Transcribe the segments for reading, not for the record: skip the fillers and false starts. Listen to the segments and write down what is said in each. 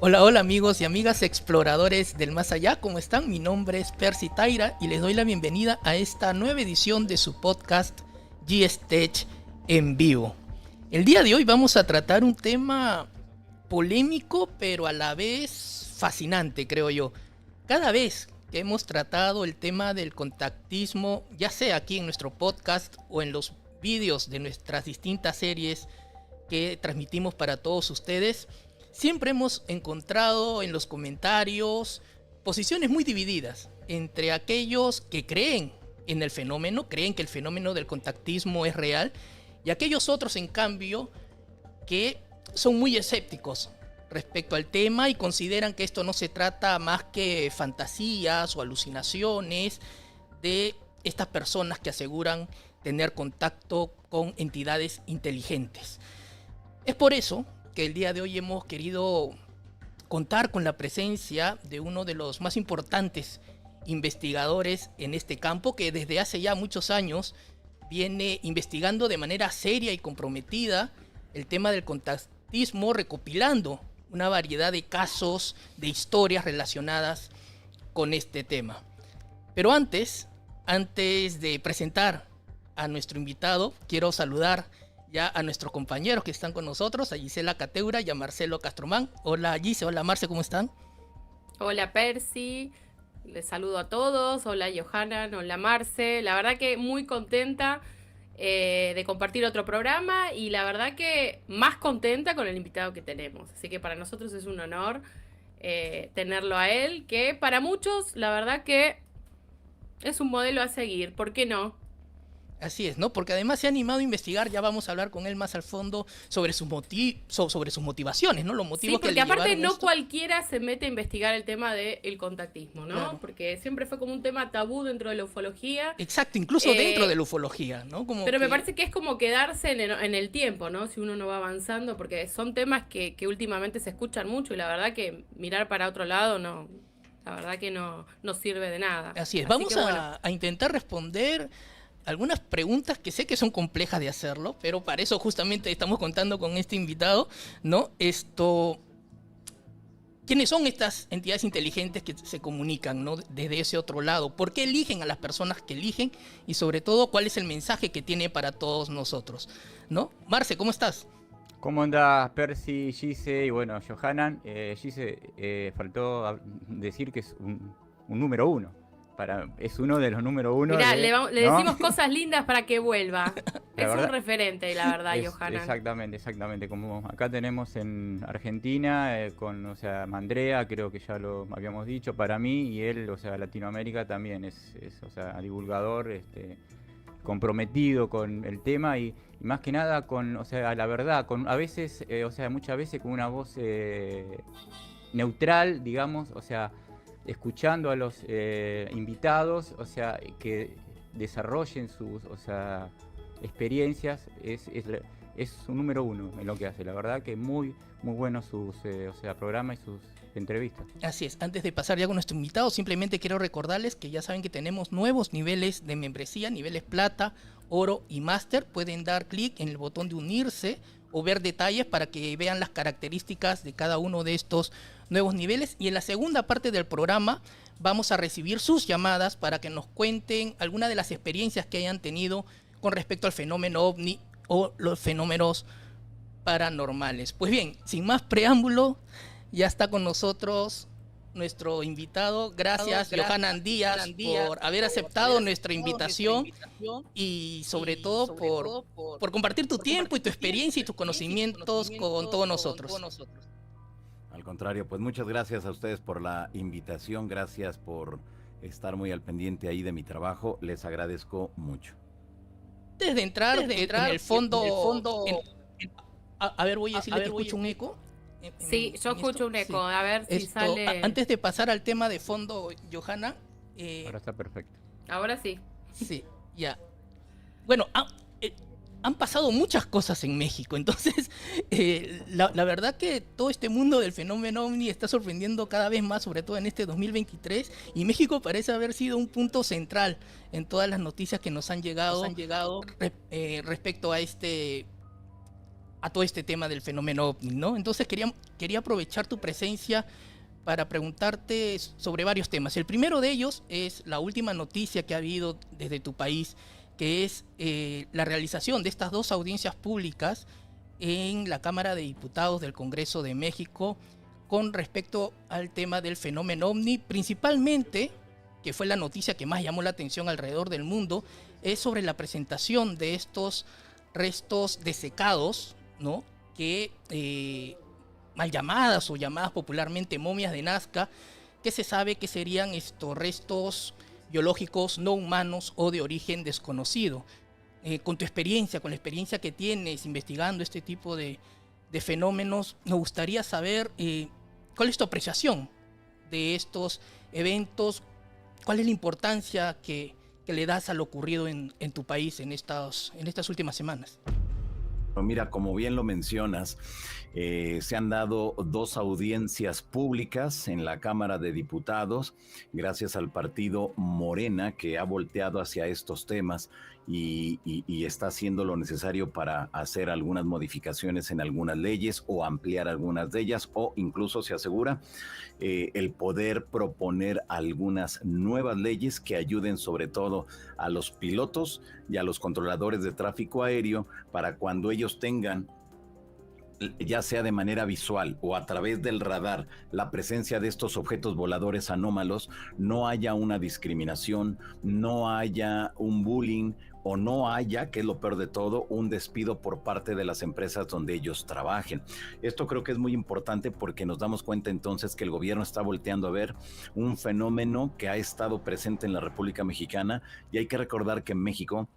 Hola, hola amigos y amigas exploradores del más allá, ¿cómo están? Mi nombre es Percy Taira y les doy la bienvenida a esta nueva edición de su podcast G-Stage en vivo. El día de hoy vamos a tratar un tema polémico pero a la vez fascinante, creo yo. Cada vez que hemos tratado el tema del contactismo, ya sea aquí en nuestro podcast o en los vídeos de nuestras distintas series que transmitimos para todos ustedes, siempre hemos encontrado en los comentarios posiciones muy divididas entre aquellos que creen en el fenómeno, creen que el fenómeno del contactismo es real, y aquellos otros, en cambio, que son muy escépticos respecto al tema y consideran que esto no se trata más que fantasías o alucinaciones de estas personas que aseguran tener contacto con entidades inteligentes. Es por eso que el día de hoy hemos querido contar con la presencia de uno de los más importantes investigadores en este campo, que desde hace ya muchos años viene investigando de manera seria y comprometida el tema del contactismo, recopilando una variedad de casos, de historias relacionadas con este tema. Pero antes de presentar a nuestro invitado, quiero saludar ya a nuestros compañeros que están con nosotros, a Gisela Cateura y a Marcelo Castromán. Hola Gise, hola Marce, ¿cómo están? Hola Percy, les saludo a todos, hola Johanna, hola Marce, la verdad que muy contenta de compartir otro programa y la verdad que más contenta con el invitado que tenemos, así que para nosotros es un honor tenerlo a él, que para muchos la verdad que es un modelo a seguir, ¿por qué no? Así es, ¿no? Porque además se ha animado a investigar, ya vamos a hablar con él más al fondo sobre sus motivaciones, ¿no? Los Sí, motivos que porque le aparte llevaron a no esto. cualquiera se mete a investigar el tema del contactismo, ¿no? Claro. Porque siempre fue como un tema tabú dentro de la ufología. Exacto, incluso dentro de Eh, la ufología, ¿no? Como pero me que... parece que es como quedarse en el tiempo, ¿no? Si uno no va avanzando, porque son temas que últimamente se escuchan mucho y la verdad que mirar para otro lado no, la verdad que no sirve de nada. Así es, Así vamos que bueno, a intentar responder algunas preguntas que sé que son complejas de hacerlo, pero para eso justamente estamos contando con este invitado, ¿no? ¿Quiénes son estas entidades inteligentes que se comunican, ¿no? Desde ese otro lado? ¿Por qué eligen a las personas que eligen? Y sobre todo, ¿cuál es el mensaje que tiene para todos nosotros, ¿no? Marce, ¿cómo estás? ¿Cómo andás, Percy, Gise y bueno, Johanan? Gise, faltó decir que es un número uno. Es uno de los número uno mirá, de. le ¿No? decimos cosas lindas para que vuelva. La Es un verdad, referente, la verdad, Johanan. exactamente. Como acá tenemos en Argentina, o sea, Mandrea, creo que ya lo habíamos dicho, para mí, y él, o sea, Latinoamérica también o sea, divulgador, comprometido con el tema y más que nada con, o sea, la verdad, a veces, o sea, muchas veces con una voz neutral, digamos, o sea, escuchando a los invitados, o sea, que desarrollen sus, o sea, experiencias, es un número uno en lo que hace. La verdad que muy bueno sus, o sea, programas y sus entrevistas. Así es, antes de pasar ya con nuestro invitado, simplemente quiero recordarles que ya saben que tenemos nuevos niveles de membresía, niveles plata, oro y máster. Pueden dar clic en el botón de unirse o ver detalles para que vean las características de cada uno de estos nuevos niveles. Y en la segunda parte del programa vamos a recibir sus llamadas para que nos cuenten algunas de las experiencias que hayan tenido con respecto al fenómeno ovni o los fenómenos paranormales. Pues bien, sin más preámbulo, ya está con nosotros nuestro invitado. Gracias, Johanan Díaz, por haber aceptado nuestra invitación y sobre todo por compartir tu tiempo y tu experiencia y tus conocimientos con todos nosotros. Al contrario, pues muchas gracias a ustedes por la invitación, gracias por estar muy al pendiente ahí de mi trabajo, les agradezco mucho. Desde entrar en el fondo, a ver, voy a decirle que escucho un eco. Sí, yo escucho un eco, Sí. a ver si sale. Antes de pasar al tema de fondo, Johanna. Ahora está perfecto. Ahora sí. Sí, ya. Bueno, han pasado muchas cosas en México, entonces la verdad que todo este mundo del fenómeno ovni está sorprendiendo cada vez más, sobre todo en este 2023, y México parece haber sido un punto central en todas las noticias que nos han llegado respecto a este a todo este tema del fenómeno ovni, ¿no? Entonces quería aprovechar tu presencia para preguntarte sobre varios temas. El primero de ellos es la última noticia que ha habido desde tu país, que es la realización de estas 2 audiencias públicas en la Cámara de Diputados del Congreso de México con respecto al tema del fenómeno ovni, principalmente, que fue la noticia que más llamó la atención alrededor del mundo, es sobre la presentación de estos restos desecados, ¿no? Que mal llamadas o llamadas popularmente momias de Nazca, que se sabe que serían estos restos biológicos no humanos o de origen desconocido. Con tu experiencia, con la experiencia que tienes investigando este tipo de fenómenos, nos gustaría saber cuál es tu apreciación de estos eventos, cuál es la importancia que le das a lo ocurrido en tu país en estas últimas semanas. Mira, como bien lo mencionas, se han dado 2 audiencias públicas en la Cámara de Diputados, gracias al partido Morena, que ha volteado hacia estos temas y está haciendo lo necesario para hacer algunas modificaciones en algunas leyes o ampliar algunas de ellas, o incluso se asegura el poder proponer algunas nuevas leyes que ayuden sobre todo a los pilotos y a los controladores de tráfico aéreo para cuando ellos tengan, ya sea de manera visual o a través del radar, la presencia de estos objetos voladores anómalos, no haya una discriminación, no haya un bullying o no haya, que es lo peor de todo, un despido por parte de las empresas donde ellos trabajen. Esto creo que es muy importante porque nos damos cuenta entonces que el gobierno está volteando a ver un fenómeno que ha estado presente en la República Mexicana, y hay que recordar que en México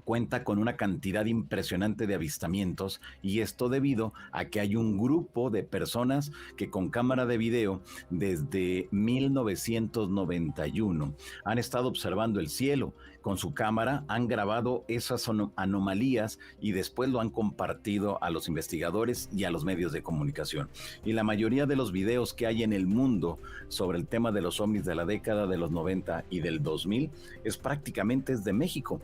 cuenta con una cantidad impresionante de avistamientos, y esto debido a que hay un grupo de personas que con cámara de video desde 1991 han estado observando el cielo. Con su cámara han grabado esas anomalías y después lo han compartido a los investigadores y a los medios de comunicación. Y la mayoría de los videos que hay en el mundo sobre el tema de los ovnis de la década de los 90 y del 2000 prácticamente de México.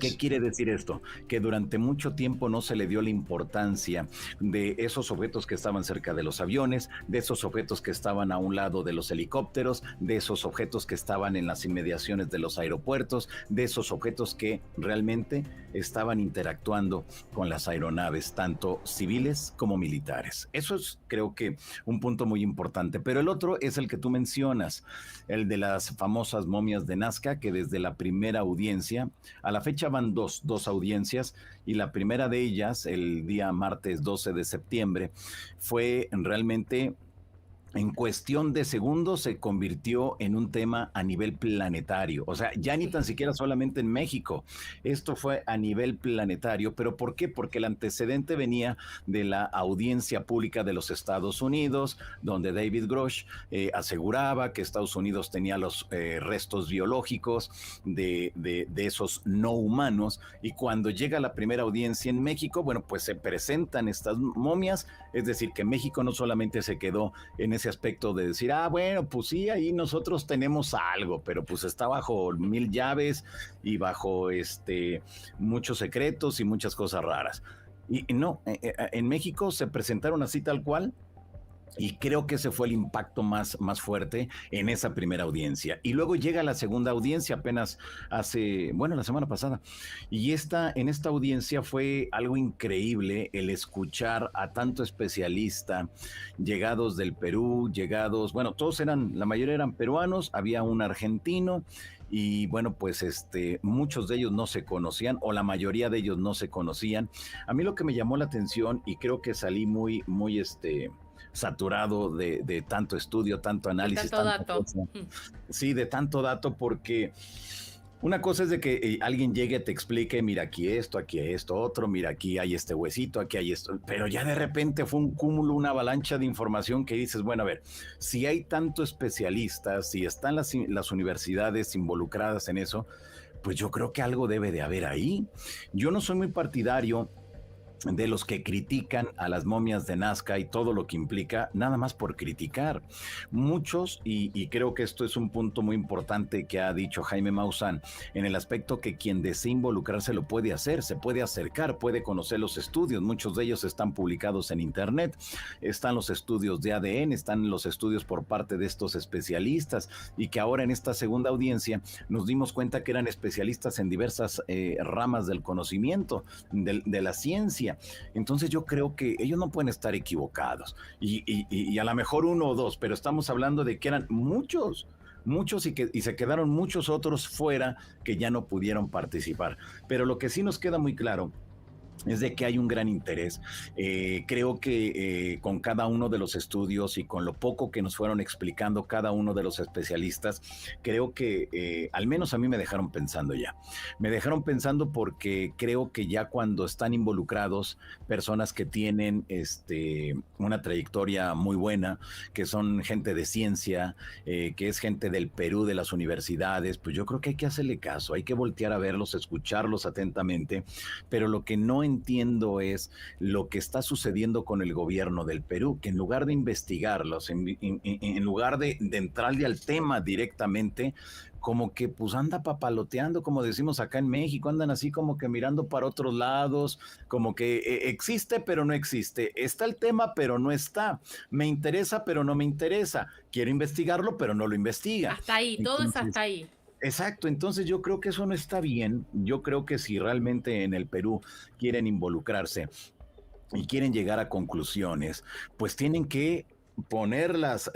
¿Qué quiere decir esto? Que durante mucho tiempo no se le dio la importancia de esos objetos que estaban cerca de los aviones, de esos objetos que estaban a un lado de los helicópteros, de esos objetos que estaban en las inmediaciones de los aeropuertos, de esos objetos que realmente estaban interactuando con las aeronaves, tanto civiles como militares. Eso es, creo que, un punto muy importante. Pero el otro es el que tú mencionas, el de las famosas momias de Nazca, que desde la primera audiencia, a la fecha van dos audiencias, y la primera de ellas, el día martes 12 de septiembre, fue realmente en cuestión de segundos se convirtió en un tema a nivel planetario. O sea, ya ni tan siquiera solamente en México. Esto fue a nivel planetario. ¿Pero por qué? Porque el antecedente venía de la audiencia pública de los Estados Unidos, donde David Grush aseguraba que Estados Unidos tenía los restos biológicos de esos no humanos. Y cuando llega la primera audiencia en México, bueno, pues se presentan estas momias. Es decir, que México no solamente se quedó en ese aspecto de decir, bueno, pues sí, ahí nosotros tenemos algo, pero pues está bajo 1000 llaves y bajo muchos secretos y muchas cosas raras. Y no, en México se presentaron así tal cual. Y creo que ese fue el impacto más fuerte en esa primera audiencia. Y luego llega la segunda audiencia apenas la semana pasada. Y en esta audiencia fue algo increíble el escuchar a tanto especialista, llegados del Perú, la mayoría eran peruanos, había un argentino. Y bueno, pues muchos de ellos no se conocían, o la mayoría de ellos no se conocían. A mí lo que me llamó la atención, y creo que salí muy saturado de tanto estudio, tanto análisis, tanto dato. Sí, de tanto dato, porque una cosa es de que alguien llegue y te explique, mira aquí esto otro, mira aquí hay este huesito, aquí hay esto, pero ya de repente fue un cúmulo, una avalancha de información que dices, bueno, a ver, si hay tanto especialistas, si están las universidades involucradas en eso, pues yo creo que algo debe de haber ahí. Yo no soy muy partidario de los que critican a las momias de Nazca y todo lo que implica, nada más por criticar. Muchos, y creo que esto es un punto muy importante que ha dicho Jaime Maussan, en el aspecto que quien desee involucrarse lo puede hacer, se puede acercar, puede conocer los estudios, muchos de ellos están publicados en internet, están los estudios de ADN, están los estudios por parte de estos especialistas, y que ahora en esta segunda audiencia nos dimos cuenta que eran especialistas en diversas ramas del conocimiento, de la ciencia. Entonces yo creo que ellos no pueden estar equivocados y a lo mejor uno o dos, pero estamos hablando de que eran muchos y se quedaron muchos otros fuera que ya no pudieron participar. Pero lo que sí nos queda muy claro es de que hay un gran interés. Creo que con cada uno de los estudios y con lo poco que nos fueron explicando cada uno de los especialistas, creo que al menos a mí me dejaron pensando ya. Me dejaron pensando porque creo que ya cuando están involucrados personas que tienen una trayectoria muy buena, que son gente de ciencia, que es gente del Perú, de las universidades, pues yo creo que hay que hacerle caso, hay que voltear a verlos, escucharlos atentamente, pero lo que no entiendo es lo que está sucediendo con el gobierno del Perú, que en lugar de investigarlos, en lugar de entrarle al tema directamente, como que pues anda papaloteando, como decimos acá en México, andan así como que mirando para otros lados, como que existe pero no existe, está el tema pero no está, me interesa pero no me interesa, quiero investigarlo pero no lo investiga. Hasta ahí, todo es hasta ahí. Exacto, entonces yo creo que eso no está bien. Yo creo que si realmente en el Perú quieren involucrarse y quieren llegar a conclusiones, pues tienen que poner las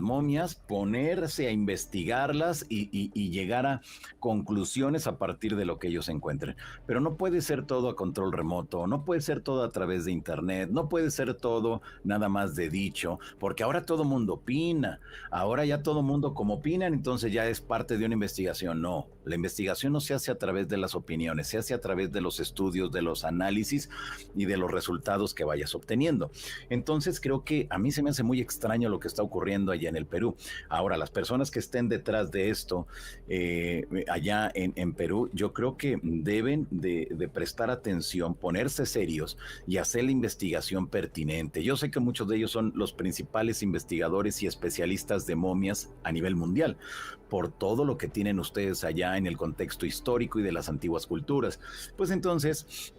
momias, ponerse a investigarlas y llegar a conclusiones a partir de lo que ellos encuentren. Pero no puede ser todo a control remoto, no puede ser todo a través de internet, no puede ser todo nada más de dicho, porque ahora todo mundo opina, ahora ya todo mundo como opinan, entonces ya es parte de una investigación. No, la investigación no se hace a través de las opiniones, se hace a través de los estudios, de los análisis y de los resultados que vayas obteniendo. Entonces creo que a mí se me hace muy extraño lo que está ocurriendo allá en el Perú. Ahora, las personas que estén detrás de esto allá en Perú, yo creo que deben de prestar atención, ponerse serios y hacer la investigación pertinente. Yo sé que muchos de ellos son los principales investigadores y especialistas de momias a nivel mundial, por todo lo que tienen ustedes allá en el contexto histórico y de las antiguas culturas. Pues entonces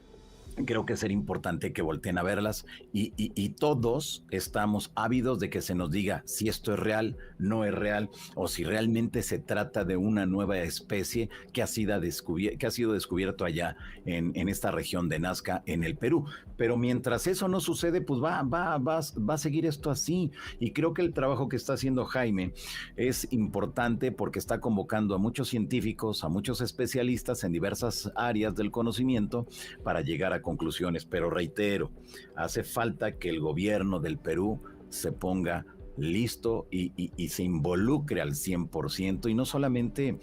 creo que sería importante que volteen a verlas y todos estamos ávidos de que se nos diga si esto es real, no es real, o si realmente se trata de una nueva especie que ha sido descubierto allá en esta región de Nazca, en el Perú. Pero mientras eso no sucede, pues va a seguir esto así. Y creo que el trabajo que está haciendo Jaime es importante porque está convocando a muchos científicos, a muchos especialistas en diversas áreas del conocimiento para llegar a conclusiones. Pero reitero, hace falta que el gobierno del Perú se ponga listo y se involucre al 100% y no solamente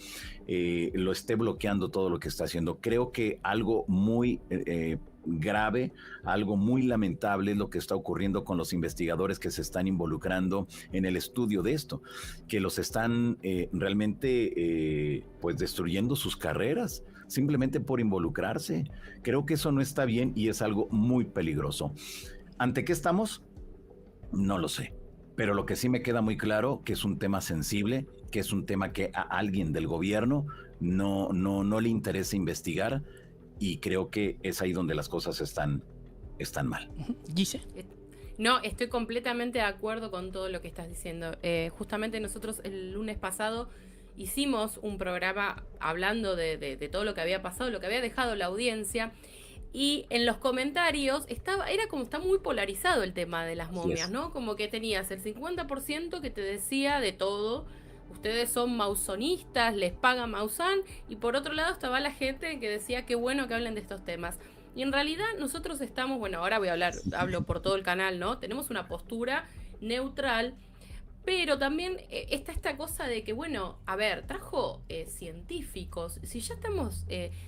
lo esté bloqueando todo lo que está haciendo. Creo que algo muy grave, algo muy lamentable es lo que está ocurriendo con los investigadores que se están involucrando en el estudio de esto, que los están realmente pues destruyendo sus carreras simplemente por involucrarse. Creo que eso no está bien y es algo muy peligroso. ¿Ante qué estamos? No lo sé. Pero lo que sí me queda muy claro que es un tema sensible, que es un tema que a alguien del gobierno no le interesa investigar, y creo que es ahí donde las cosas están mal. Gise. No, estoy completamente de acuerdo con todo lo que estás diciendo. Justamente nosotros el lunes pasado hicimos un programa hablando de todo lo que había pasado, lo que había dejado la audiencia. Y en los comentarios era como está muy polarizado el tema de las momias, ¿no? Como que tenías el 50% que te decía de todo, ustedes son mausonistas, les paga Maussan, y por otro lado estaba la gente que decía qué bueno que hablen de estos temas. Y en realidad nosotros estamos, bueno, ahora hablo por todo el canal, ¿no? Tenemos una postura neutral. Pero también está esta cosa de que, bueno, a ver, trajo científicos. Si ya estamos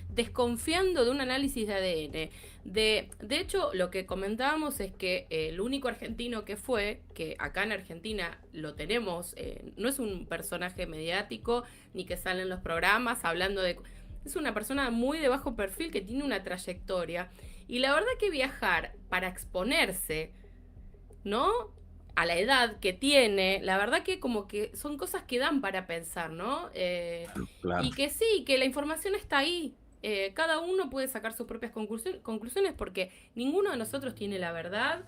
desconfiando de un análisis de ADN. De hecho, lo que comentábamos es que el único argentino que acá en Argentina lo tenemos, no es un personaje mediático, ni que sale en los programas hablando de... Es una persona muy de bajo perfil que tiene una trayectoria. Y la verdad que viajar para exponerse, ¿no? A la edad que tiene, la verdad que como que son cosas que dan para pensar, ¿no? Claro. Y que sí, que la información está ahí. Cada uno puede sacar sus propias conclusiones porque ninguno de nosotros tiene la verdad.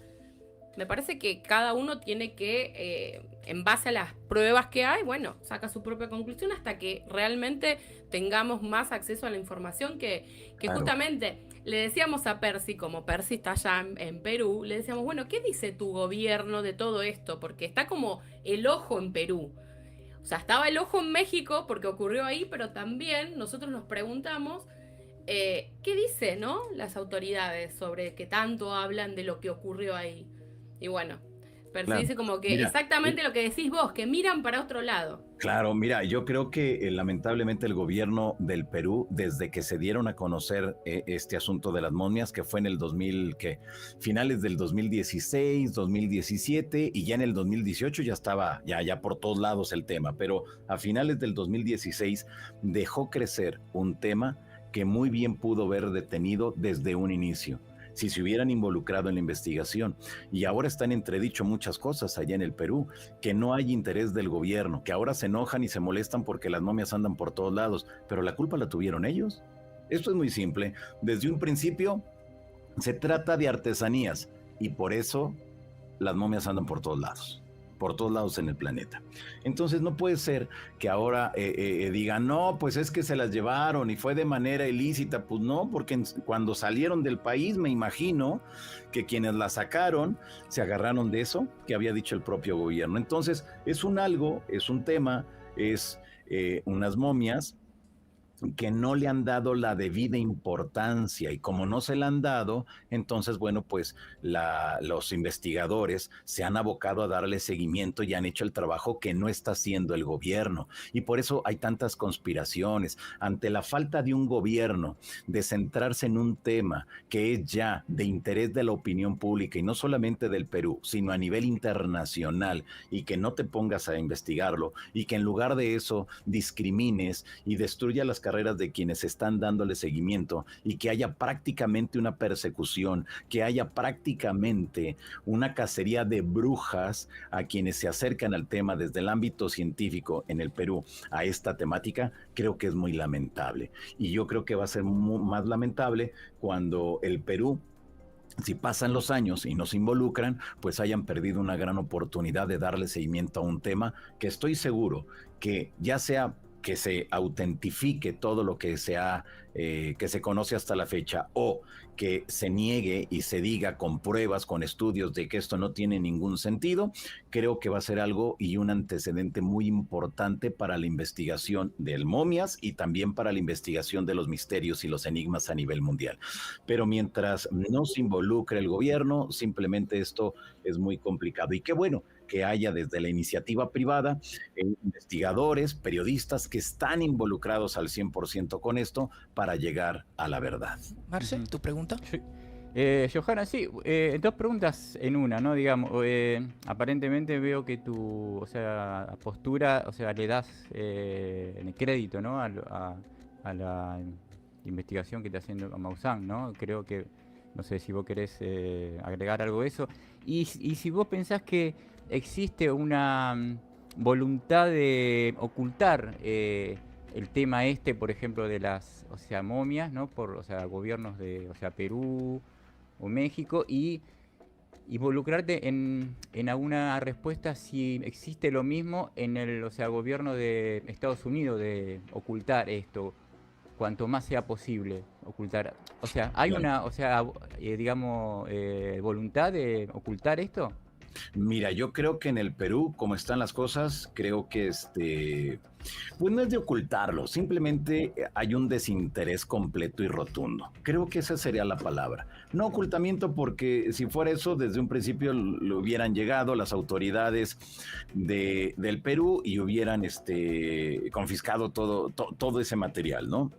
Me parece que cada uno tiene que, en base a las pruebas que hay, bueno, saca su propia conclusión hasta que realmente tengamos más acceso a la información que Claro. justamente le decíamos a Percy, como Percy está allá en Perú, le decíamos, bueno, ¿qué dice tu gobierno de todo esto? Porque está como el ojo en Perú. O sea, estaba el ojo en México porque ocurrió ahí, pero también nosotros nos preguntamos qué dicen, ¿no? Las autoridades sobre que tanto hablan de lo que ocurrió ahí. Y bueno, Percy Claro. dice como que Mira, exactamente lo que decís vos, que miran para otro lado. claro, mira, yo creo que lamentablemente el gobierno del Perú, desde que se dieron a conocer este asunto de las momias, que fue en el 2000, que finales del 2016, 2017 y ya en el 2018 ya estaba ya por todos lados el tema, pero a finales del 2016 dejó crecer un tema que muy bien pudo haber detenido desde un inicio, si se hubieran involucrado en la investigación. Y ahora están entredicho muchas cosas allá en el Perú, que no hay interés del gobierno, que ahora se enojan y se molestan porque las momias andan por todos lados, pero la culpa la tuvieron ellos. Esto es muy simple. Desde un principio se trata de artesanías y por eso las momias andan por todos lados en el planeta. Entonces no puede ser que ahora digan, no, pues es que se las llevaron y fue de manera ilícita. Pues no, porque cuando salieron del país, me imagino que quienes las sacaron se agarraron de eso que había dicho el propio gobierno. Entonces es un tema, es unas momias que no le han dado la debida importancia, y como no se la han dado, entonces, bueno, pues los investigadores se han abocado a darle seguimiento y han hecho el trabajo que no está haciendo el gobierno, y por eso hay tantas conspiraciones. Ante la falta de un gobierno de centrarse en un tema que es ya de interés de la opinión pública, y no solamente del Perú, sino a nivel internacional, y que no te pongas a investigarlo, y que en lugar de eso discrimines y destruyas las carreras de quienes están dándole seguimiento, y que haya prácticamente una persecución, que haya prácticamente una cacería de brujas a quienes se acercan al tema desde el ámbito científico en el Perú a esta temática, creo que es muy lamentable. Y yo creo que va a ser más lamentable cuando el Perú, si pasan los años y no se involucran, pues hayan perdido una gran oportunidad de darle seguimiento a un tema que estoy seguro que ya sea que se autentifique todo lo que que se conoce hasta la fecha, o que se niegue y se diga con pruebas, con estudios de que esto no tiene ningún sentido, creo que va a ser algo y un antecedente muy importante para la investigación del momias y también para la investigación de los misterios y los enigmas a nivel mundial. Pero mientras no se involucre el gobierno, simplemente esto es muy complicado. Y qué bueno que haya desde la iniciativa privada investigadores, periodistas que están involucrados al 100% con esto para llegar a la verdad. Marce, ¿tu pregunta? Sí. Johanna, sí, dos preguntas en una, ¿no? Digamos, aparentemente veo que tu, o sea, postura, o sea, le das crédito, ¿no? A la investigación que está haciendo Maussan, ¿no? Creo que, no sé si vos querés agregar algo de eso. Y si vos pensás que existe una voluntad de ocultar el tema por ejemplo, de las, o sea, momias, ¿no? Por, o sea, gobiernos de, o sea, Perú o México, y involucrarte en alguna respuesta si existe lo mismo en el, o sea, gobierno de Estados Unidos, de ocultar esto, cuanto más sea posible ocultar. O sea, hay una, o sea, digamos, voluntad de ocultar esto. Mira, yo creo que en el Perú, como están las cosas, creo que pues no es de ocultarlo, simplemente hay un desinterés completo y rotundo. Creo que esa sería la palabra. No ocultamiento, porque si fuera eso, desde un principio lo hubieran llegado las autoridades del Perú y hubieran confiscado todo ese material, ¿no?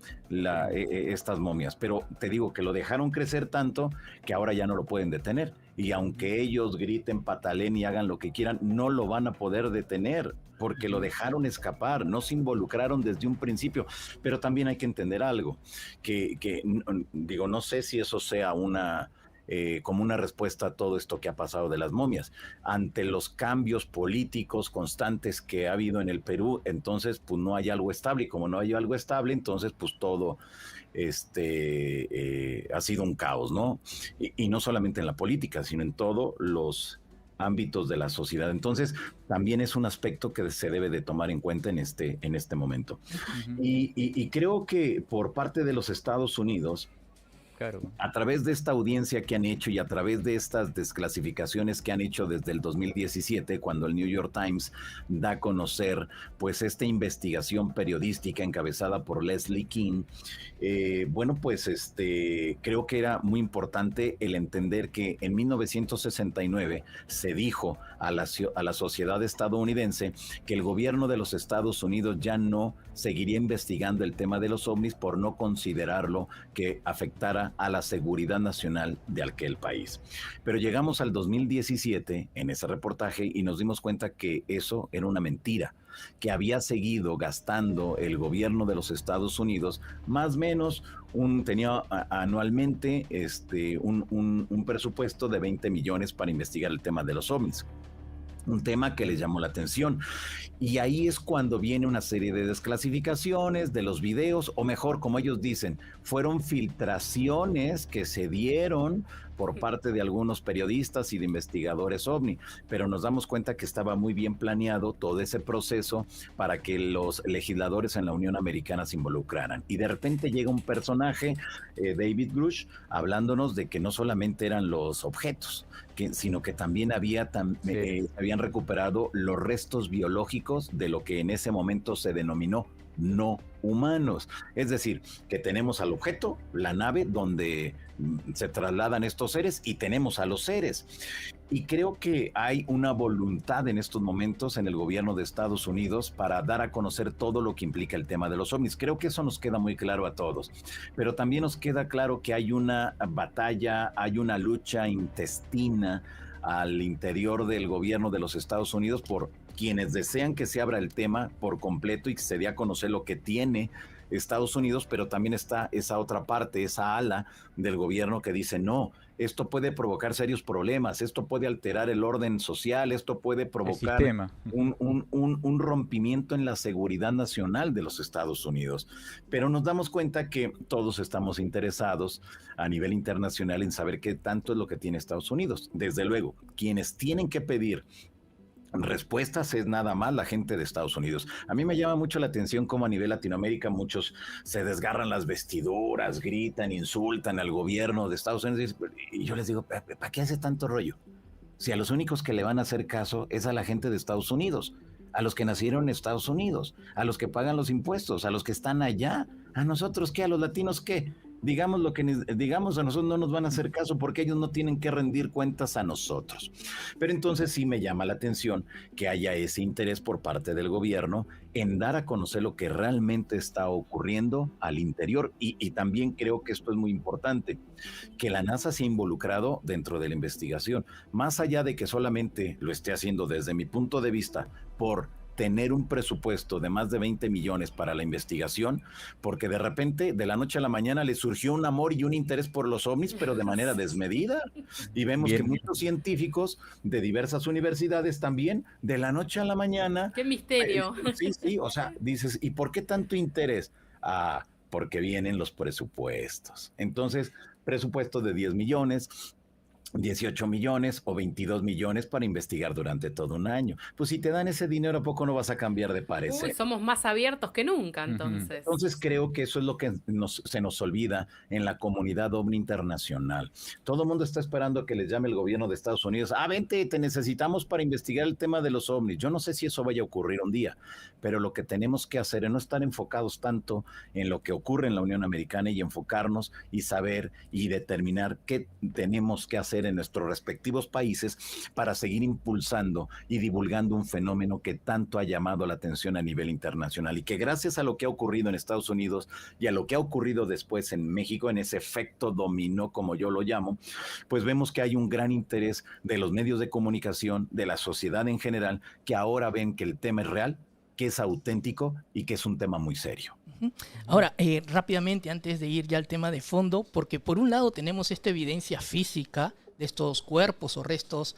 Estas momias. Pero te digo que lo dejaron crecer tanto que ahora ya no lo pueden detener. Y aunque ellos griten, pataleen y hagan lo que quieran, no lo van a poder detener. porque lo dejaron escapar, no se involucraron desde un principio. Pero también hay que entender algo, digo, no sé si eso sea como una respuesta a todo esto que ha pasado de las momias. Ante los cambios políticos constantes que ha habido en el Perú, entonces pues no hay algo estable, y como no hay algo estable, entonces pues todo ha sido un caos, ¿no? Y no solamente en la política, sino en todos los ámbitos de la sociedad. Entonces, también es un aspecto que se debe de tomar en cuenta en este momento. Y creo que por parte de los Estados Unidos, Claro. a través de esta audiencia que han hecho y a través de estas desclasificaciones que han hecho desde el 2017, cuando el New York Times da a conocer pues esta investigación periodística encabezada por Leslie King, bueno, pues creo que era muy importante el entender que en 1969 se dijo a la sociedad estadounidense que el gobierno de los Estados Unidos ya no seguiría investigando el tema de los ovnis por no considerarlo que afectara a la seguridad nacional de aquel país. Pero llegamos al 2017 en ese reportaje y nos dimos cuenta que eso era una mentira, que había seguido gastando el gobierno de los Estados Unidos más o menos tenía anualmente un presupuesto de 20 millones para investigar el tema de los ovnis. Un tema que les llamó la atención. Y ahí es cuando viene una serie de desclasificaciones de los videos, o mejor, como ellos dicen, fueron filtraciones que se dieron por parte de algunos periodistas y de investigadores OVNI, pero nos damos cuenta que estaba muy bien planeado todo ese proceso para que los legisladores en la Unión Americana se involucraran. Y de repente llega un personaje, David Grush, hablándonos de que no solamente eran los objetos, sino que también habían recuperado los restos biológicos de lo que en ese momento se denominó no humanos. Es decir, que tenemos al objeto, la nave donde se trasladan estos seres, y tenemos a los seres. Y creo que hay una voluntad en estos momentos en el gobierno de Estados Unidos para dar a conocer todo lo que implica el tema de los ovnis. Creo que eso nos queda muy claro a todos. Pero también nos queda claro que hay una batalla, hay una lucha intestina al interior del gobierno de los Estados Unidos por quienes desean que se abra el tema por completo y que se dé a conocer lo que tiene Estados Unidos, pero también está esa otra parte, esa ala del gobierno que dice no, esto puede provocar serios problemas, esto puede alterar el orden social, esto puede provocar un rompimiento en la seguridad nacional de los Estados Unidos. Pero nos damos cuenta que todos estamos interesados a nivel internacional en saber qué tanto es lo que tiene Estados Unidos. Desde luego, quienes tienen que pedir respuestas es nada más la gente de Estados Unidos. A mí me llama mucho la atención cómo a nivel Latinoamérica muchos se desgarran las vestiduras, gritan, insultan al gobierno de Estados Unidos, y yo les digo, ¿para qué hace tanto rollo? Si a los únicos que le van a hacer caso es a la gente de Estados Unidos, a los que nacieron en Estados Unidos, a los que pagan los impuestos, a los que están allá. ¿A nosotros qué? ¿A los latinos qué? Digamos lo que digamos, a nosotros no nos van a hacer caso porque ellos no tienen que rendir cuentas a nosotros. Pero entonces sí me llama la atención que haya ese interés por parte del gobierno en dar a conocer lo que realmente está ocurriendo al interior. Y también creo que esto es muy importante, que la NASA se ha involucrado dentro de la investigación, más allá de que solamente lo esté haciendo desde mi punto de vista por tener un presupuesto de más de 20 millones para la investigación, porque de repente, de la noche a la mañana, le surgió un amor y un interés por los ovnis, pero de manera desmedida. Y vemos que muchos científicos de diversas universidades también, de la noche a la mañana... ¡Qué misterio! Sí, o sea, dices, ¿y por qué tanto interés? Ah, porque vienen los presupuestos. Entonces, presupuesto de 10 millones... 18 millones o 22 millones para investigar durante todo un año. Pues si te dan ese dinero, ¿a poco no vas a cambiar de parecer? Uy, somos más abiertos que nunca, entonces. Entonces creo que eso es lo que se nos olvida en la comunidad OVNI internacional. Todo el mundo está esperando que les llame el gobierno de Estados Unidos. Vente, te necesitamos para investigar el tema de los ovnis. Yo no sé si eso vaya a ocurrir un día, pero lo que tenemos que hacer es no estar enfocados tanto en lo que ocurre en la Unión Americana y enfocarnos y saber y determinar qué tenemos que hacer hacer en nuestros respectivos países para seguir impulsando y divulgando un fenómeno que tanto ha llamado la atención a nivel internacional y que gracias a lo que ha ocurrido en Estados Unidos y a lo que ha ocurrido después en México, en ese efecto dominó, como yo lo llamo, pues vemos que hay un gran interés de los medios de comunicación, de la sociedad en general, que ahora ven que el tema es real, que es auténtico y que es un tema muy serio. Ahora, rápidamente, antes de ir ya al tema de fondo, porque por un lado tenemos esta evidencia física de estos cuerpos o restos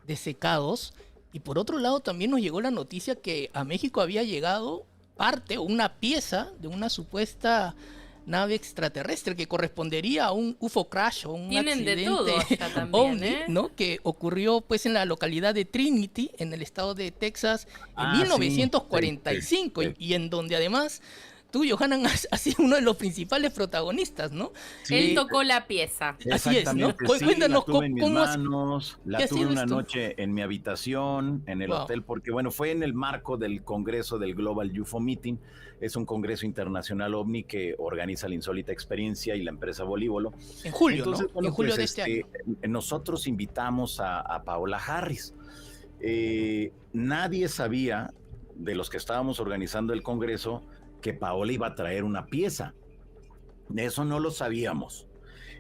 desecados, y por otro lado también nos llegó la noticia que a México había llegado parte o una pieza de una supuesta nave extraterrestre que correspondería a un UFO crash o un Tienen accidente de todo acá también, ovni, ¿no? Que ocurrió pues en la localidad de Trinity, en el estado de Texas, en 1945, sí. y en donde además tú, Johanan, has sido uno de los principales protagonistas, ¿no? Él tocó la pieza. Así es, ¿no? Sí, Cuéntanos la tuve en mis cómo manos, la tuve una esto? noche en mi habitación, en el hotel, porque bueno, fue en el marco del congreso del Global UFO Meeting. Es un congreso internacional OVNI que organiza la Insólita Experiencia y la empresa Volívolo. En julio, entonces, ¿no? Bueno, en julio pues, de este año. Nosotros invitamos a Paola Harris. Nadie sabía, de los que estábamos organizando el congreso, que Paola iba a traer una pieza. Eso no lo sabíamos.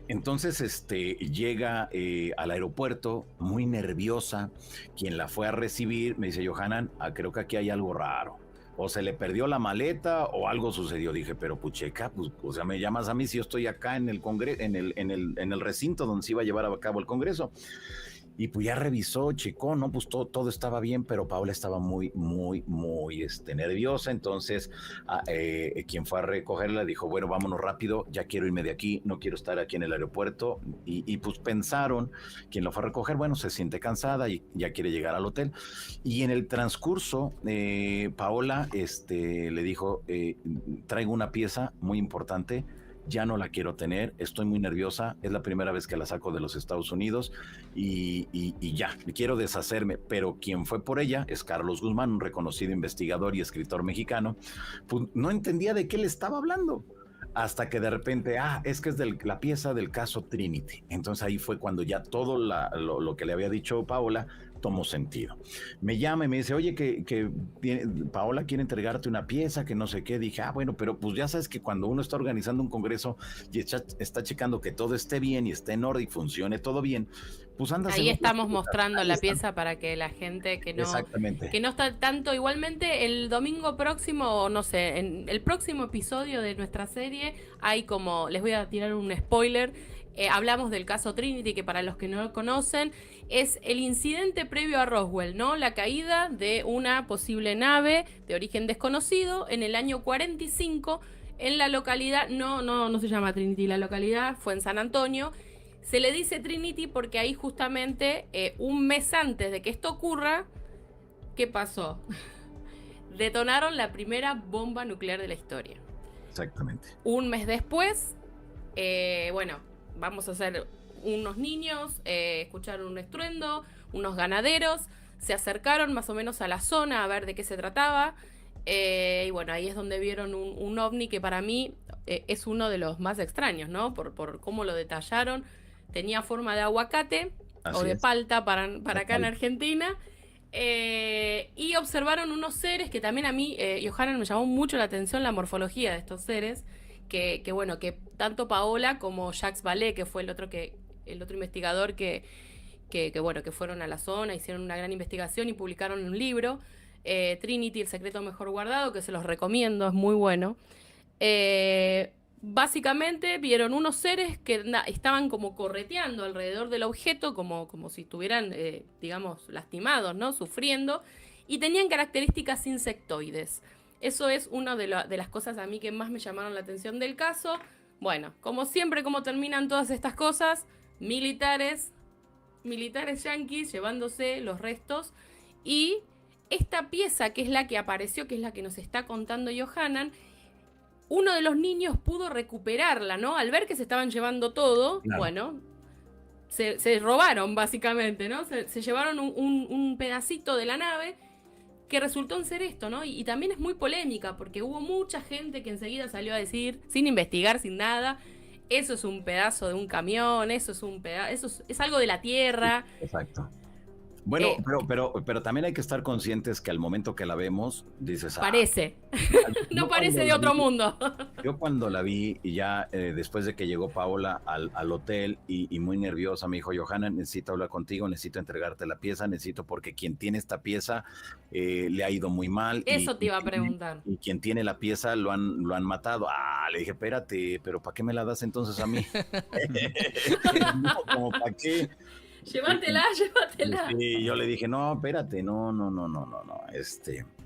Entonces llega al aeropuerto muy nerviosa. Quien la fue a recibir me dice: Johanan, creo que aquí hay algo raro. O se le perdió la maleta o algo sucedió. Dije, pero pucheca, pues, o sea, me llamas a mí si yo estoy acá en el congreso, en el recinto donde se iba a llevar a cabo el congreso. Y pues ya revisó, checó, ¿no? Pues todo estaba bien, pero Paola estaba muy nerviosa. Entonces, quien fue a recogerla dijo: bueno, vámonos rápido, ya quiero irme de aquí, no quiero estar aquí en el aeropuerto. Y pues pensaron, quien lo fue a recoger, bueno, se siente cansada y ya quiere llegar al hotel. Y en el transcurso, Paola le dijo: traigo una pieza muy importante, ya no la quiero tener, estoy muy nerviosa, es la primera vez que la saco de los Estados Unidos y ya, quiero deshacerme. Pero quien fue por ella es Carlos Guzmán, un reconocido investigador y escritor mexicano. Pues no entendía de qué le estaba hablando, hasta que de repente, es que es la pieza del caso Trinity. Entonces ahí fue cuando ya todo lo que le había dicho Paola tomó sentido. Me llama y me dice: oye, que Paola quiere entregarte una pieza, que no sé qué. Dije, bueno, pero pues ya sabes que cuando uno está organizando un congreso y está checando que todo esté bien y esté en orden y funcione todo bien, pues anda. Ahí estamos mostrando la pieza para que la gente que no está tanto. Igualmente el domingo próximo, no sé, en el próximo episodio de nuestra serie hay como, les voy a tirar un spoiler, hablamos del caso Trinity, que para los que no lo conocen es el incidente previo a Roswell, ¿no? La caída de una posible nave de origen desconocido en el año 45 en la localidad, no se llama Trinity, la localidad fue en San Antonio. Se le dice Trinity porque ahí justamente un mes antes de que esto ocurra, ¿qué pasó? Detonaron la primera bomba nuclear de la historia. Exactamente. Un mes después, vamos a hacer unos niños, escucharon un estruendo, unos ganaderos, se acercaron más o menos a la zona a ver de qué se trataba. Y bueno, ahí es donde vieron un ovni que para mí es uno de los más extraños, ¿no? Por cómo lo detallaron. Tenía forma de aguacate o de palta para acá en Argentina. Y observaron unos seres que también a mí, Johanan, me llamó mucho la atención la morfología de estos seres. Que tanto Paola como Jacques Vallée, que fue el otro investigador que fueron a la zona, hicieron una gran investigación y publicaron un libro, Trinity, el secreto mejor guardado, que se los recomiendo, es muy bueno. Básicamente vieron unos seres que estaban como correteando alrededor del objeto, como si estuvieran, digamos, lastimados, ¿no? Sufriendo, y tenían características insectoides. Eso es una de las cosas a mí que más me llamaron la atención del caso. Bueno, como siempre, ¿cómo terminan todas estas cosas? Militares yanquis llevándose los restos. Y esta pieza, que es la que apareció, que es la que nos está contando Johanan, uno de los niños pudo recuperarla, ¿no? Al ver que se estaban llevando todo, claro. Bueno, se robaron básicamente, ¿no? Se llevaron un pedacito de la nave que resultó en ser esto, ¿no? Y también es muy polémica porque hubo mucha gente que enseguida salió a decir, sin investigar, sin nada, eso es un pedazo de un camión, eso es un pedazo, es algo de la tierra. Exacto. Bueno, pero también hay que estar conscientes que al momento que la vemos, dices... Parece. No parece de otro mundo. Yo cuando la vi, y ya después de que llegó Paola al hotel y muy nerviosa, me dijo, Johanna, necesito hablar contigo, necesito entregarte la pieza, necesito porque quien tiene esta pieza le ha ido muy mal. Eso te iba a preguntar. Y quien tiene la pieza lo han matado. Le dije, espérate, pero ¿para qué me la das entonces a mí? No, como para qué... Llévatela. Sí, yo le dije, no, espérate, no.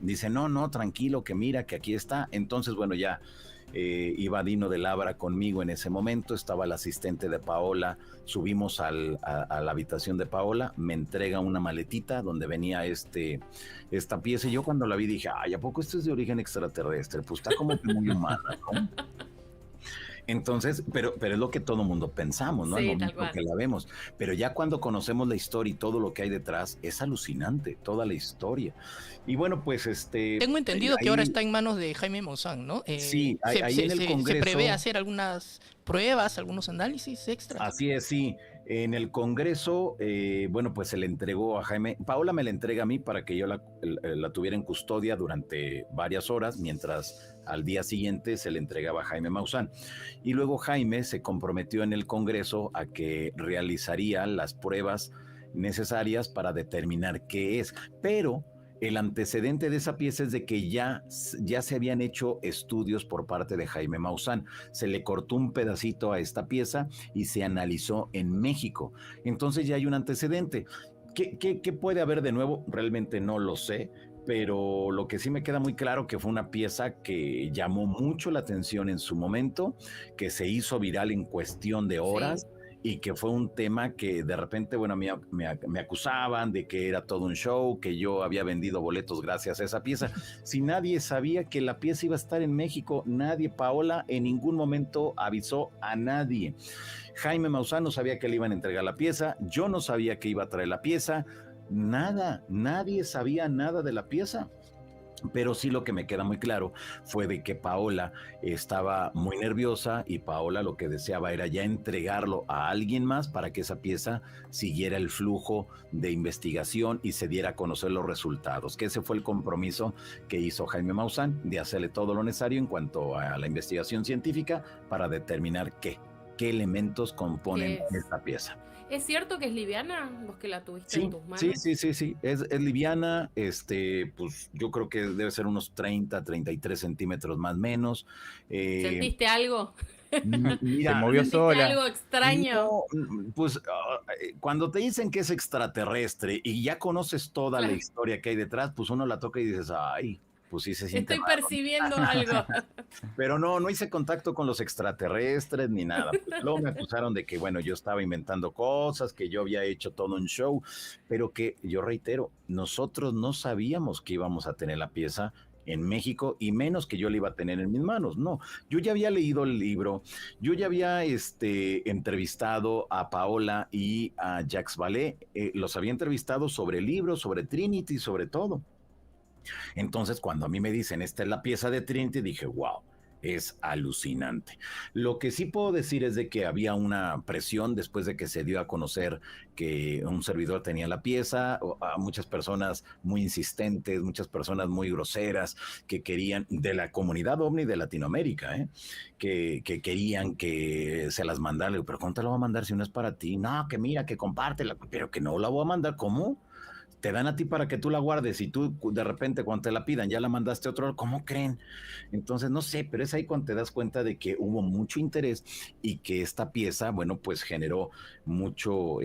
Dice, no, tranquilo, que mira, que aquí está. Entonces, bueno, ya iba Dino de Labra conmigo en ese momento, estaba el asistente de Paola, subimos a la habitación de Paola, me entrega una maletita donde venía esta pieza, y yo cuando la vi dije, ¿a poco esto es de origen extraterrestre? Pues está como que muy humana, ¿no? Entonces, pero es lo que todo mundo pensamos, ¿no? Sí, al momento que la vemos. Pero ya cuando conocemos la historia y todo lo que hay detrás, es alucinante, toda la historia. Y bueno, pues Tengo entendido que ahora está en manos de Jaime Maussan, ¿no? Sí, ahí en el Congreso... ¿Se prevé hacer algunas pruebas, algunos análisis extras? Así es, sí. En el Congreso, bueno, pues se le entregó a Jaime. Paola me la entrega a mí para que yo la tuviera en custodia durante varias horas, mientras al día siguiente se le entregaba a Jaime Maussan. Y luego Jaime se comprometió en el Congreso a que realizaría las pruebas necesarias para determinar qué es. Pero el antecedente de esa pieza es de que ya se habían hecho estudios por parte de Jaime Maussan. Se le cortó un pedacito a esta pieza y se analizó en México. Entonces ya hay un antecedente. ¿Qué puede haber de nuevo? Realmente no lo sé, pero lo que sí me queda muy claro que fue una pieza que llamó mucho la atención en su momento, que se hizo viral en cuestión de horas. Sí. Y que fue un tema que de repente, bueno, me acusaban de que era todo un show, que yo había vendido boletos gracias a esa pieza. Si nadie sabía que la pieza iba a estar en México, nadie, Paola en ningún momento avisó a nadie. Jaime Maussan no sabía que le iban a entregar la pieza, yo no sabía que iba a traer la pieza, nadie sabía nada de la pieza. Pero sí lo que me queda muy claro fue de que Paola estaba muy nerviosa y Paola lo que deseaba era ya entregarlo a alguien más para que esa pieza siguiera el flujo de investigación y se diera a conocer los resultados, que ese fue el compromiso que hizo Jaime Maussan de hacerle todo lo necesario en cuanto a la investigación científica para determinar qué elementos componen esta pieza. ¿Es cierto que es liviana? Vos que la tuviste en tus manos. Sí. Es liviana, pues yo creo que debe ser unos 33 centímetros más o menos. ¿Sentiste algo? Mira, se movió sola. ¿Algo extraño? No, pues cuando te dicen que es extraterrestre y ya conoces toda la historia que hay detrás, pues uno la toca y dices, ay, pues sí se siente Estoy percibiendo algo. Pero no hice contacto con los extraterrestres ni nada. Pues luego me acusaron de que, bueno, yo estaba inventando cosas, que yo había hecho todo un show, pero que yo reitero, nosotros no sabíamos que íbamos a tener la pieza en México y menos que yo la iba a tener en mis manos. No, yo ya había leído el libro, yo ya había entrevistado a Paola y a Jacques Vallée, los había entrevistado sobre el libro, sobre Trinity, sobre todo. Entonces, cuando a mí me dicen, esta es la pieza de Trinity, dije, wow, es alucinante. Lo que sí puedo decir es de que había una presión después de que se dio a conocer que un servidor tenía la pieza, a muchas personas muy insistentes, muchas personas muy groseras que querían, de la comunidad ovni de Latinoamérica, que querían que se las mandara. Pero ¿cómo te la voy a mandar si no es para ti? No, que mira, que compártela, pero que no la voy a mandar. ¿Cómo? Te dan a ti para que tú la guardes y tú de repente cuando te la pidan ya la mandaste a otro, ¿cómo creen? Entonces no sé, pero es ahí cuando te das cuenta de que hubo mucho interés y que esta pieza, bueno, pues generó mucho,